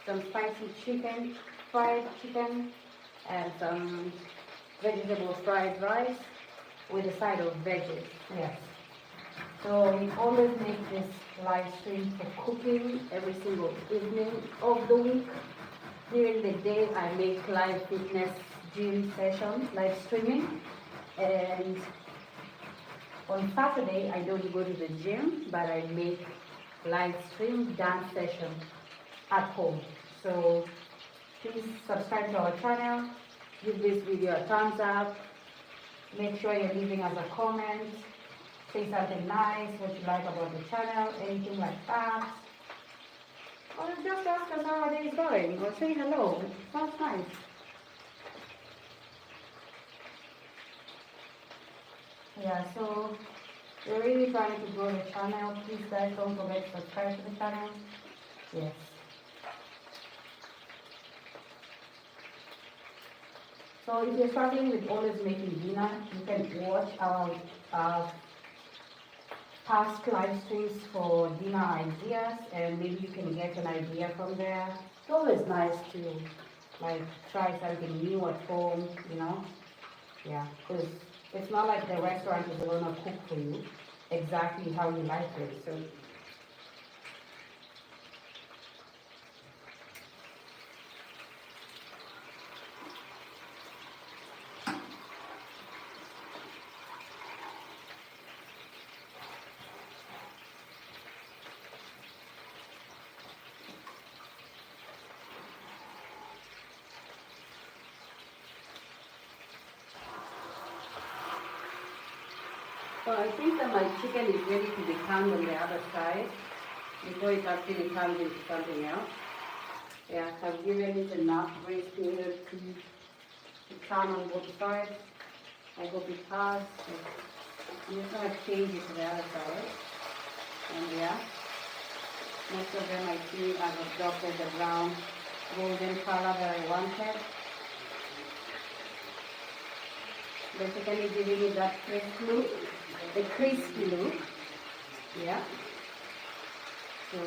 some spicy chicken, fried chicken, and some vegetable fried rice with a side of veggies. Yes. So we always make this live stream for cooking every single evening of the week. During the day, I make live fitness gym sessions, live streaming. And on Saturday, I don't go to the gym, but I make live stream dance session at home. So please subscribe to our channel, give this video a thumbs up, make sure you're leaving us a comment, say something nice, what you like about the channel, anything like that. Or just ask us how our day is going, or say hello, sounds nice. Yeah, so we're really trying to grow the channel. Please guys, don't forget to subscribe to the channel. Yes. So if you're struggling with always making dinner, you can watch our past live streams for dinner ideas, and maybe you can get an idea from there. It's always nice to like try something new at home, you know? Yeah, because it's not like the restaurant is going to cook for you exactly how you like it. So I think that my chicken is ready to be turned on the other side before it actually turns into something else. Yeah, I've given it enough grace period to turn on both sides. I hope it has. I'm just going to change it to the other side. And yeah, most of them I see I've adopted the brown golden color that I wanted. Basically giving it that crisp look, the crispy look. Yeah. So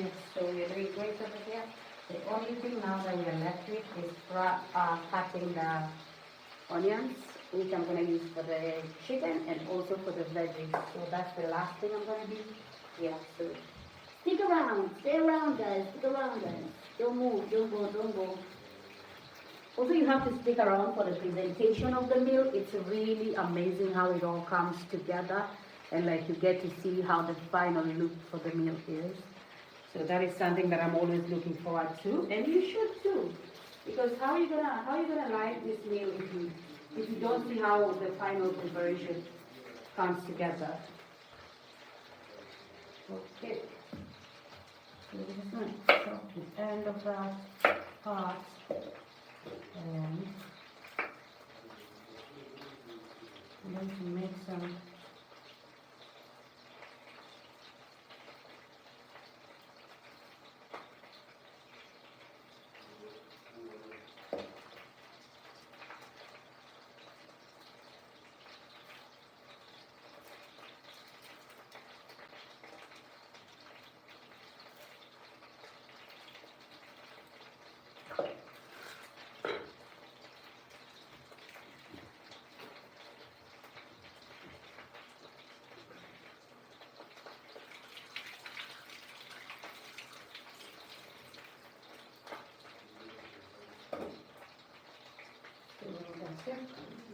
Yes, so we're doing great over here. The only thing now that we are left with is cutting the onions, which I'm going to use for the chicken and also for the veggies. So that's the last thing I'm going to do. Yeah, so stick around, stay around guys, stick around guys. Don't move, don't go, don't go. Also, you have to stick around for the presentation of the meal. It's really amazing how it all comes together, and like you get to see how the final look for the meal is. So that is something that I'm always looking forward to, and you should too, because how are you gonna like this meal if you don't see how the final preparation comes together? Okay. So we're just gonna chop the end of that part. And I'm going to make some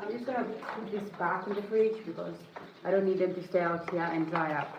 I'm just gonna put this back in the fridge because I don't need them to stay out here and dry up.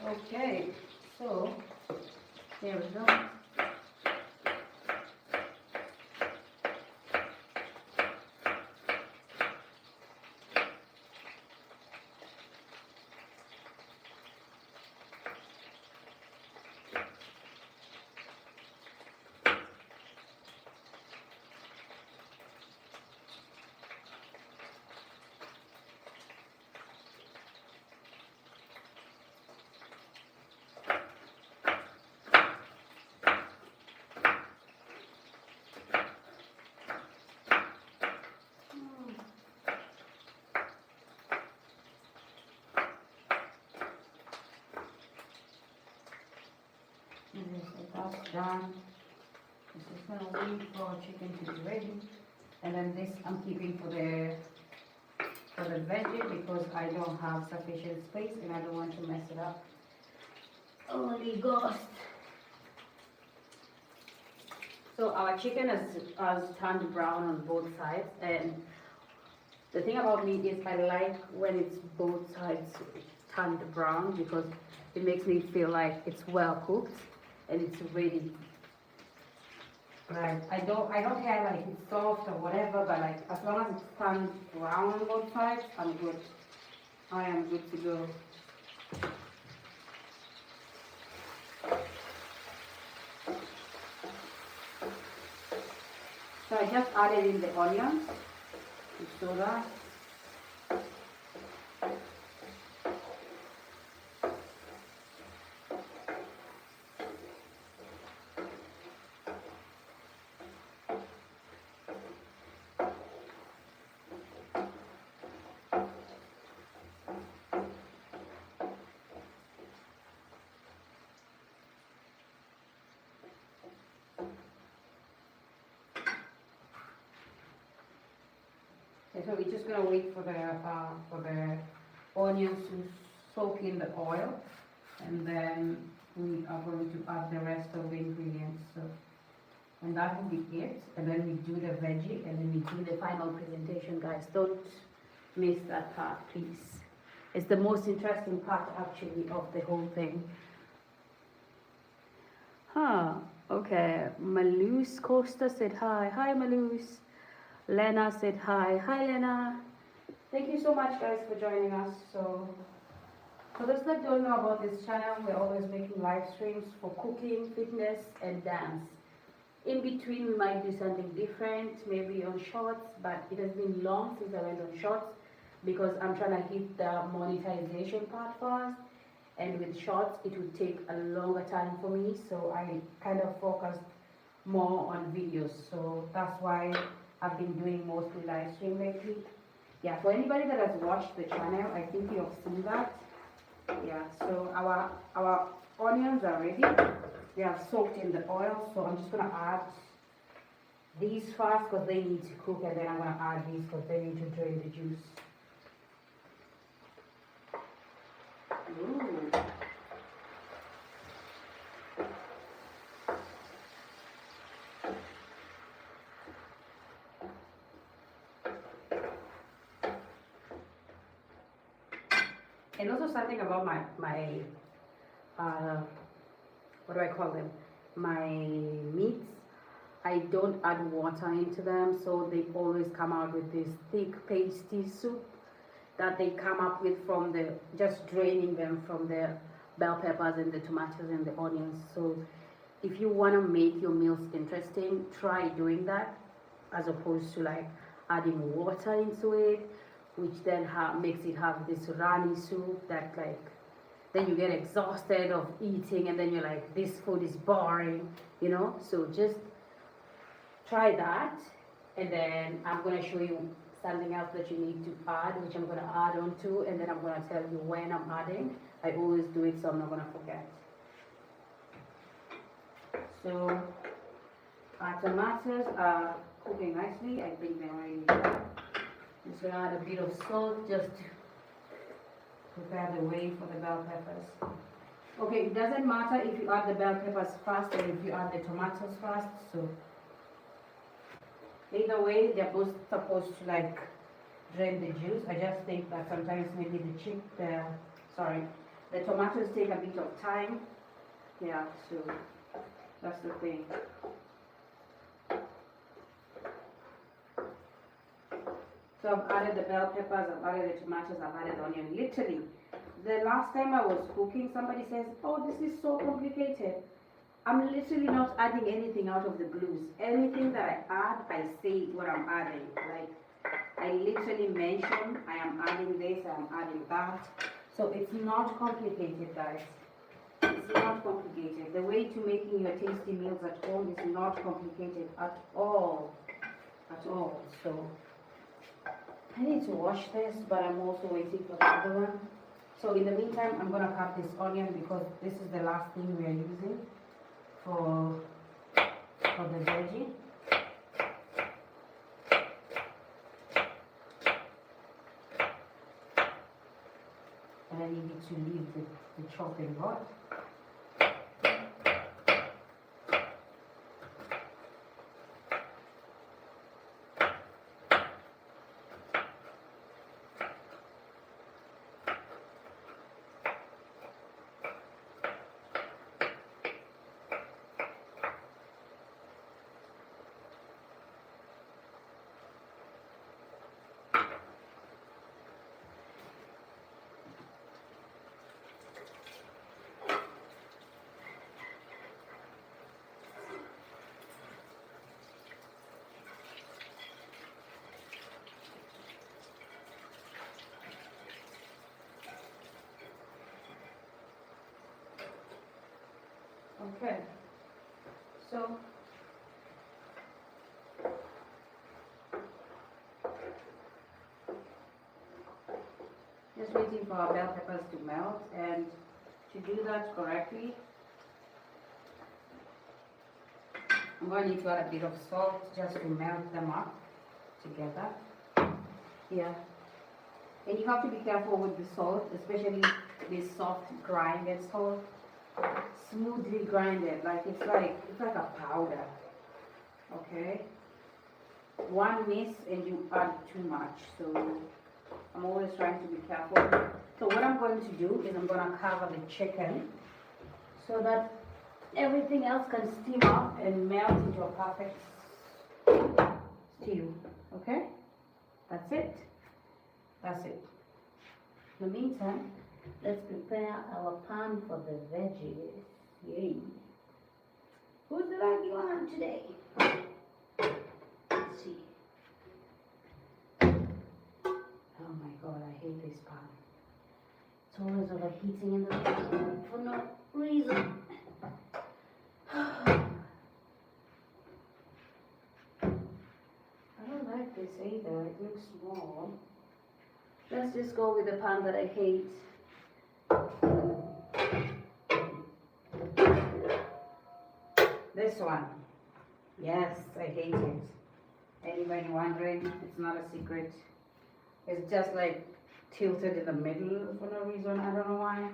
Okay, so there we go. Okay, so that's done. This is gonna wait for our chicken to be ready, and then this I'm keeping for the veggie because I don't have sufficient space and I don't want to mess it up. Holy Ghost! So our chicken has turned brown on both sides, and the thing about me is I like when it's both sides turned brown because it makes me feel like it's well cooked and it's ready. Right. I don't care like it's soft or whatever, but like as long as it's turned brown on both sides, I'm good. I am good to go. So I just added in the onions, the soda. Okay, so we're just gonna wait for the onions to soak in the oil, and then we are going to add the rest of the ingredients. So, and that will be it. And then we do the veggie, and then we do the final presentation, guys. Don't miss that part, please. It's the most interesting part, actually, of the whole thing. Huh, okay. Malus Costa said hi. Hi, Malus. Lena said hi. Hi, Lena. Thank you so much, guys, for joining us. So, for those that don't know about this channel, we're always making live streams for cooking, fitness, and dance. In between, we might do something different, maybe on shorts, but it has been long since I went on shorts because I'm trying to hit the monetization part first. And with shorts, it would take a longer time for me, so I kind of focused more on videos. So that's why I've been doing mostly live stream lately. Yeah, for anybody that has watched the channel, I think you have seen that. Yeah, so our onions are ready. They are soaked in the oil, so I'm just gonna add these first because they need to cook, and then I'm gonna add these because they need to drain the juice. Ooh. And also something about my what do I call them? My meats. I don't add water into them, so they always come out with this thick pasty soup that they come up with from the just draining them from the bell peppers and the tomatoes and the onions. So if you want to make your meals interesting, try doing that as opposed to like adding water into it, which then makes it have this runny soup that like then you get exhausted of eating, and then you're like, this food is boring, you know. So just try that, and then I'm going to show you something else that you need to add, which I'm going to add on to, and then I'm going to tell you when I'm adding. I always do it, so I'm not going to forget. So our tomatoes are cooking nicely. I think they're already done. I'm just going to add a bit of salt just to prepare the way for the bell peppers. Okay, it doesn't matter if you add the bell peppers first or if you add the tomatoes first. So either way, they're both supposed to like drain the juice. I just think that sometimes maybe the tomatoes take a bit of time. Yeah, so that's the thing. So I've added the bell peppers, I've added the tomatoes, I've added the onion. Literally, the last time I was cooking, somebody says, oh, this is so complicated. I'm literally not adding anything out of the blues. Anything that I add, I say what I'm adding. Like, I literally mention, I am adding this, I am adding that. So it's not complicated, guys. It's not complicated. The way to making your tasty meals at home is not complicated at all. At all. So I need to wash this, but I'm also waiting for the other one. So in the meantime, I'm gonna cut this onion because this is the last thing we are using for the veggie. And I need you to leave the chopping board. Okay, so just waiting for our bell peppers to melt, and to do that correctly, I'm going to need to add a bit of salt just to melt them up together. Yeah. And you have to be careful with the salt, especially this soft grinded salt. Smoothly grinded, it's like a powder. Okay. One miss and you add too much. So I'm always trying to be careful. So what I'm going to do is I'm going to cover the chicken so that everything else can steam up and melt into a perfect stew. Okay? That's it. That's it. In the meantime, let's prepare our pan for the veggies. Yay. Who's the lucky one today? Let's see. Oh my god, I hate this pan. It's always overheating in the middle for no reason. I don't like this either. It looks small. Let's just go with the pan that I hate. This one. Yes, I hate it. Anybody wondering? It's not a secret. It's just like tilted in the middle for no reason. I don't know why.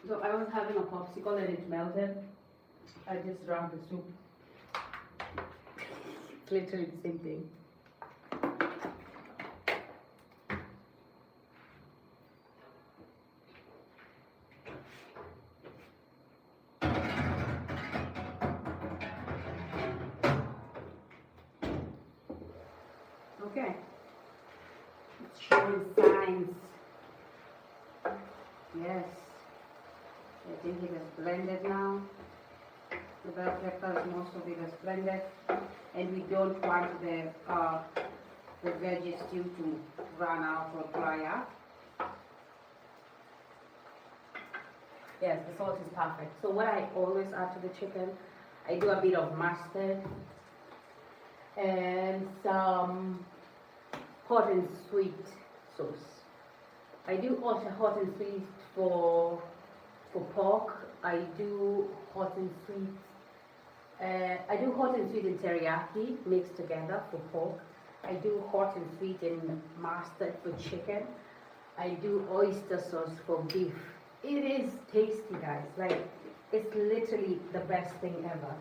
So I was having a popsicle and it melted. I just drank the soup. It's literally the same thing. Okay. It's showing signs. Yes. I think it is blended now. The bell peppers, most of it is blended. And we don't want the veggie stew to run out or dry out. Yes, the salt is perfect. So what I always add to the chicken, I do a bit of mustard and some hot and sweet sauce. I do also hot and sweet for pork. I do hot and sweet. I do hot and sweet and teriyaki mixed together for pork. I do hot and sweet and mustard for chicken. I do oyster sauce for beef. It is tasty, guys. Like, it's literally the best thing ever.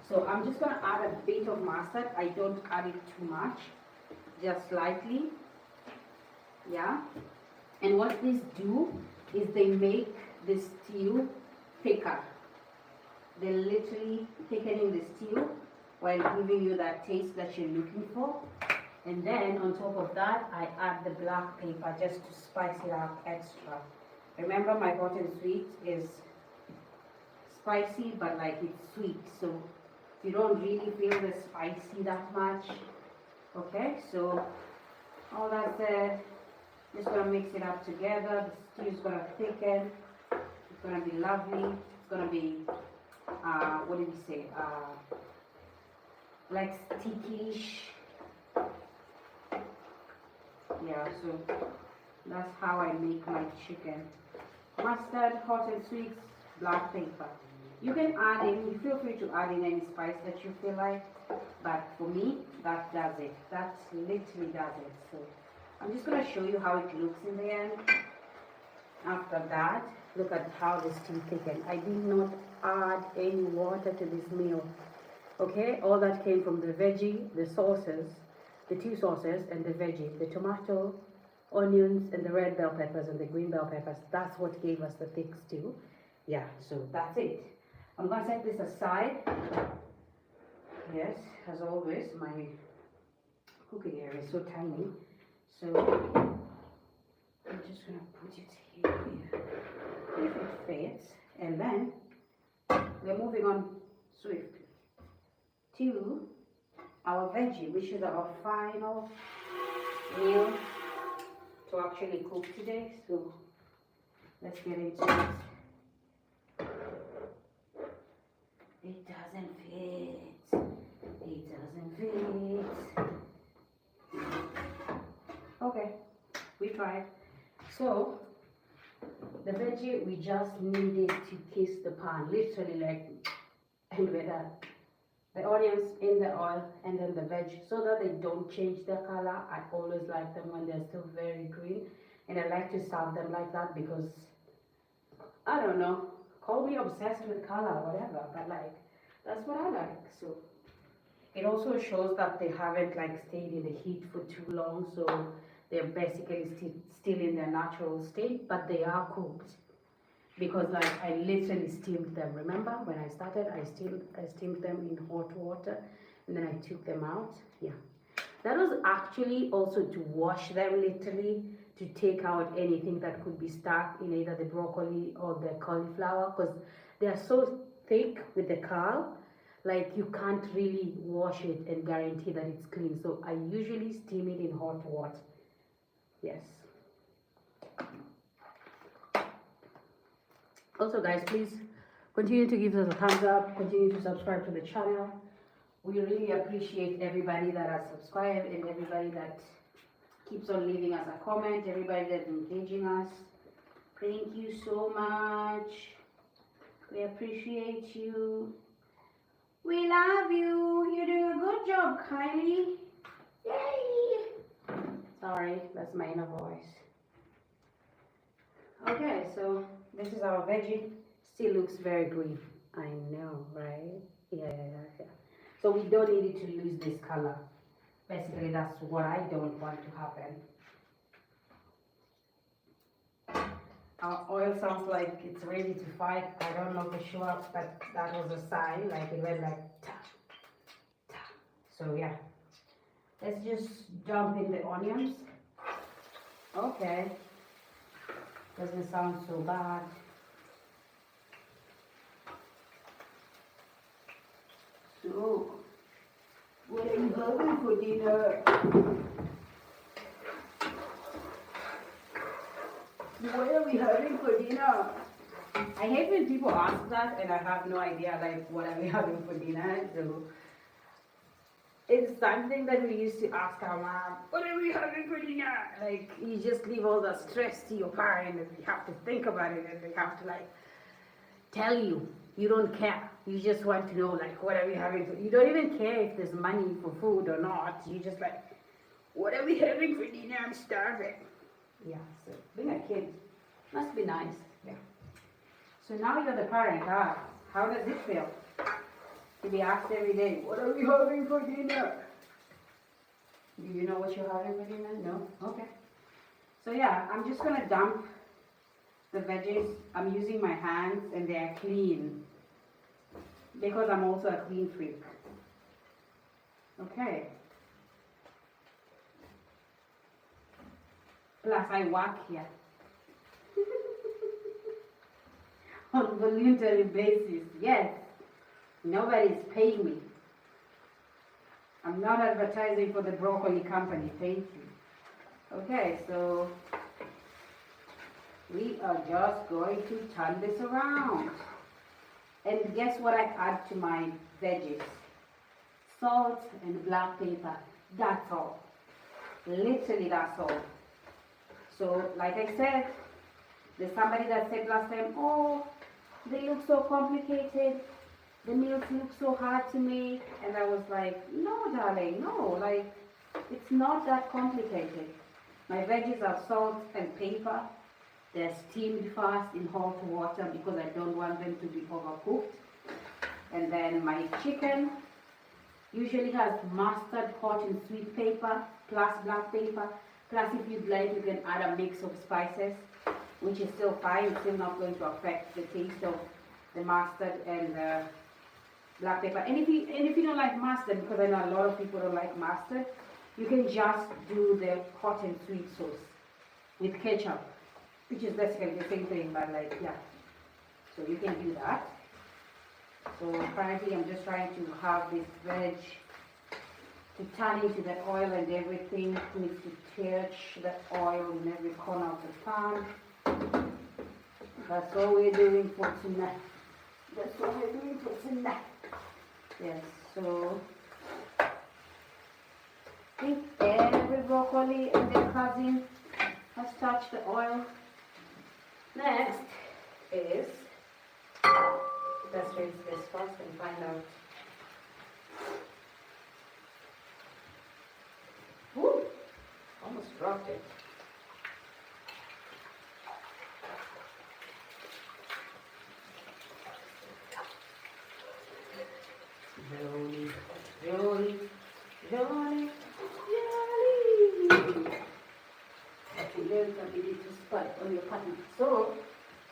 So I'm just gonna add a bit of mustard. I don't add it too much, just slightly. Yeah. And what these do is they make the stew thicker. They're literally thickening the stew while giving you that taste that you're looking for. And then on top of that, I add the black pepper just to spice it up extra. Remember, my hot and sweet is spicy, but like it's sweet. So you don't really feel the spicy that much. Okay, so all that said, just gonna mix it up together. The stew is gonna thicken. It's gonna be lovely. It's gonna be, what did we say? Like stickish. Yeah, so that's how I make my chicken. Mustard, hot and sweet, black pepper. You can add in, you feel free to add in any spice that you feel like, but for me, that does it. That literally does it. So I'm just gonna show you how it looks in the end. After that, look at how this stew thickened. I did not add any water to this meal. Okay, all that came from the veggie, the sauces, the two sauces and the veggie, the tomato, onions, and the red bell peppers and the green bell peppers. That's what gave us the thick stew. Yeah, so that's it. I'm gonna set this aside. Yes, as always, my cooking area is so tiny. So I'm just gonna put it here if it fits, and then we're moving on swiftly to our veggie, which is our final meal to actually cook today. So let's get into it. It doesn't fit. It doesn't fit. Okay, we tried. So the veggie, we just needed to kiss the pan, literally like, and with that. The onions in the oil and then the veg so that they don't change their color. I always like them when they're still very green, and I like to serve them like that because I don't know, call me obsessed with color or whatever, but like that's what I like. So it also shows that they haven't like stayed in the heat for too long, so they're basically still in their natural state, but they are cooked because like I literally steamed them. Remember when I started, I steamed them in hot water and then I took them out. Yeah, that was actually also to wash them, literally to take out anything that could be stuck in either the broccoli or the cauliflower, because they are so thick with the caul, like you can't really wash it and guarantee that it's clean. So I usually steam it in hot water. Yes. Also guys, please continue to give us a thumbs up, continue to subscribe to the channel. We really appreciate everybody that has subscribed and everybody that keeps on leaving us a comment, everybody that's engaging us. Thank you so much. We appreciate you. We love you. You're doing a good job, Kylie. Yay! Sorry, that's my inner voice. Okay, so this is our veggie. Still looks very green. I know, right? Yeah. So we don't need it to lose this color. Basically, that's what I don't want to happen. Our oil sounds like it's ready to fight. I don't know for sure, but that was a sign. Like it went like ta, ta. So yeah, let's just dump in the onions. Okay. Doesn't sound so bad. So, what are you having for dinner? What are we having for dinner? I hate when people ask that and I have no idea like what are we having for dinner. So it's something that we used to ask our mom, what are we having for dinner? Like, you just leave all the stress to your parent and you have to think about it and they have to like tell you. You don't care. You just want to know like, what are we having for, you don't even care if there's money for food or not. You just like, what are we having for dinner? I'm starving. Yeah, so being a kid must be nice. Yeah. So now you're the parent, huh? How does it feel? To be asked every day, what are we having for dinner? Do you know what you're having for dinner? No? Okay. So yeah, I'm just gonna dump the veggies. I'm using my hands and they are clean because I'm also a clean freak. Okay. Plus I work here on voluntary basis. Yes. Nobody's paying me. I'm not advertising for the broccoli company. Thank you. Okay, so we are just going to turn this around. And guess what I add to my veggies? Salt and black pepper. That's all. Literally, that's all. So, like I said, there's somebody that said last time, oh, they look so complicated. The meals look so hard to make. And I was like, no, darling, no. Like, it's not that complicated. My veggies are salt and pepper. They're steamed first in hot water because I don't want them to be overcooked. And then my chicken usually has mustard, hot and sweet pepper, plus black pepper. Plus, if you'd like, you can add a mix of spices, which is still fine. It's still not going to affect the taste of the mustard and the black pepper. And if you don't like mustard, because I know a lot of people don't like mustard, you can just do the hot and sweet sauce with ketchup, which is basically the same thing, but like, yeah. So you can do that. So currently I'm just trying to have this veg to turn into the oil and everything. Needs to touch the oil in every corner of the pan. That's all we're doing for tonight. That's all we're doing for tonight. Yes, so I think every broccoli and their cousin has touched the oil. Next is, let's rinse this first and find out. Woo! Almost dropped it. Jolly, jolly, jolly, jolly. Okay, there's a bit to spot on your pattern. So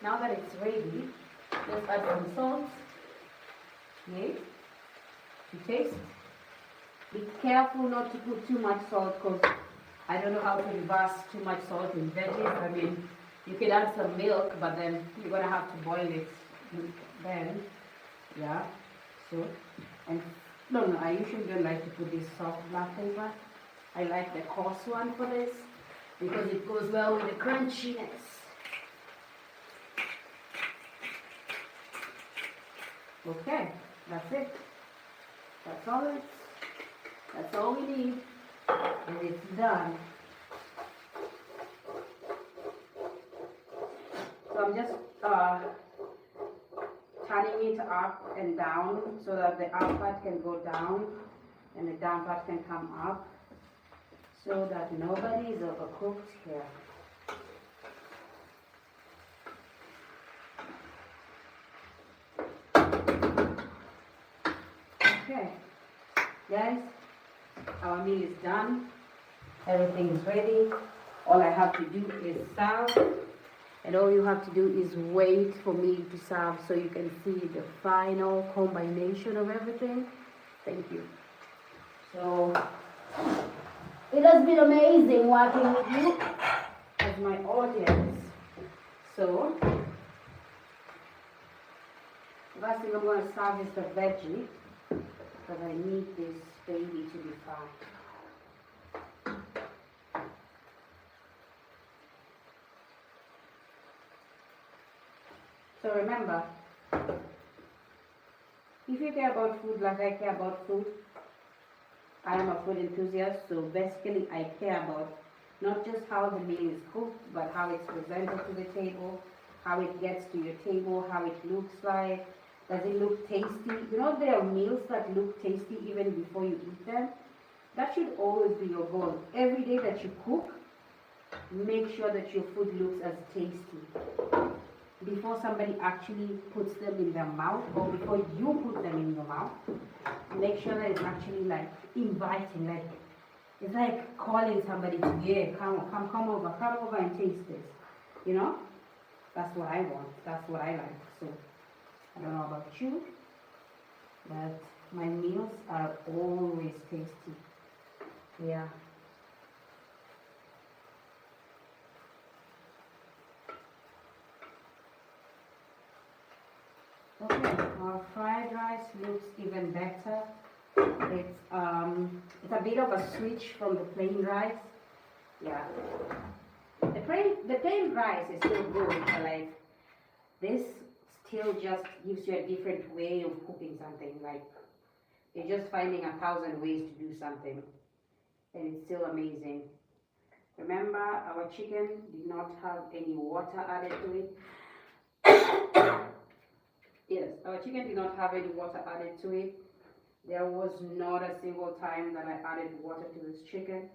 now that it's ready, let's add some salt. Okay, to taste. Be careful not to put too much salt because I don't know how to reverse too much salt in veggies. I mean, you could add some milk, but then you're gonna have to boil it then. Yeah. So, and no, I usually don't like to put this soft black pepper. I like the coarse one for this because it goes well with the crunchiness. Okay, that's it. That's all we need, and it's done. So I'm just turning it up and down so that the up part can go down and the down part can come up so that nobody is overcooked here. Okay, guys, our meal is done. Everything is ready. All I have to do is serve. And all you have to do is wait for me to serve so you can see the final combination of everything. Thank you. So, it has been amazing working with you as my audience. So, the first thing I'm going to serve is the veggie because I need this baby to be fine. So remember, if you care about food like I care about food, I am a food enthusiast, so basically I care about not just how the meal is cooked, but how it's presented to the table, how it gets to your table, how it looks like, does it look tasty? You know there are meals that look tasty even before you eat them? That should always be your goal. Every day that you cook, make sure that your food looks as tasty before somebody actually puts them in their mouth or before you put them in your mouth. Make sure that it's actually like inviting, like it's like calling somebody to, yeah, come over and taste this. You know? That's what I want. That's what I like. So I don't know about you, but my meals are always tasty. Yeah. Okay, our fried rice looks even better. It's a bit of a switch from the plain rice. Yeah. The plain rice is still good, but like this still just gives you a different way of cooking something. Like you're just finding 1,000 ways to do something, and it's still amazing. Remember, our chicken did not have any water added to it. Yes, our chicken did not have any water added to it. There was not a single time that I added water to this chicken.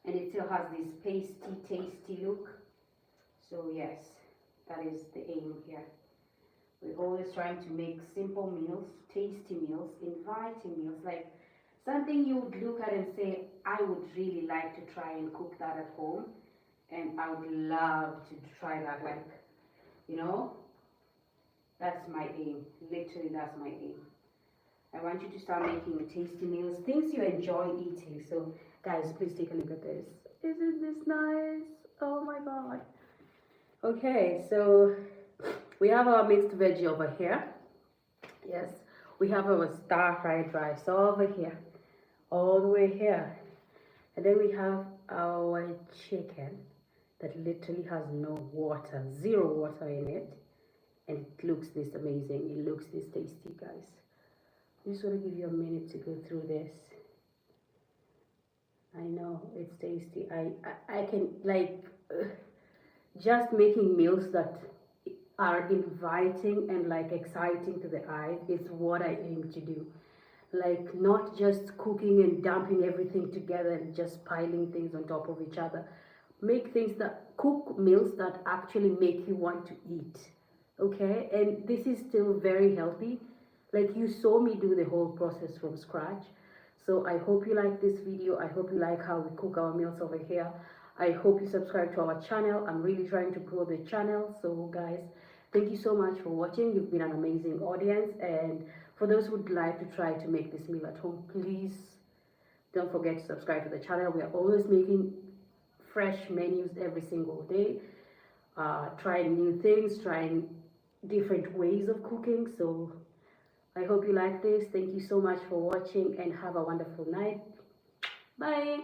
And it still has this pasty, tasty look. So yes, that is the aim here. We're always trying to make simple meals, tasty meals, inviting meals, like something you would look at and say, I would really like to try and cook that at home. And I would love to try that, like, you know, that's my aim. Literally, that's my aim. I want you to start making tasty meals, things you enjoy eating. So, guys, please take a look at this. Isn't this nice? Oh my god. Okay, so we have our mixed veggie over here. Yes, we have our star fried rice over here, all the way here. And then we have our chicken that literally has no water, zero water in it. And it looks this amazing. It looks this tasty, guys. Just want to give you a minute to go through this. I know it's tasty. I can like just making meals that are inviting and like exciting to the eye is what I aim to do. Like not just cooking and dumping everything together and just piling things on top of each other. Make things that cook meals that actually make you want to eat. Okay? And this is still very healthy. Like you saw me do the whole process from scratch. So I hope you like this video. I hope you like how we cook our meals over here. I hope you subscribe to our channel. I'm really trying to grow the channel. So guys, thank you so much for watching. You've been an amazing audience. And for those who would like to try to make this meal at home, please don't forget to subscribe to the channel. We are always making fresh menus every single day, trying new things, trying different ways of cooking. So I hope you like this. Thank you so much for watching and have a wonderful night. Bye.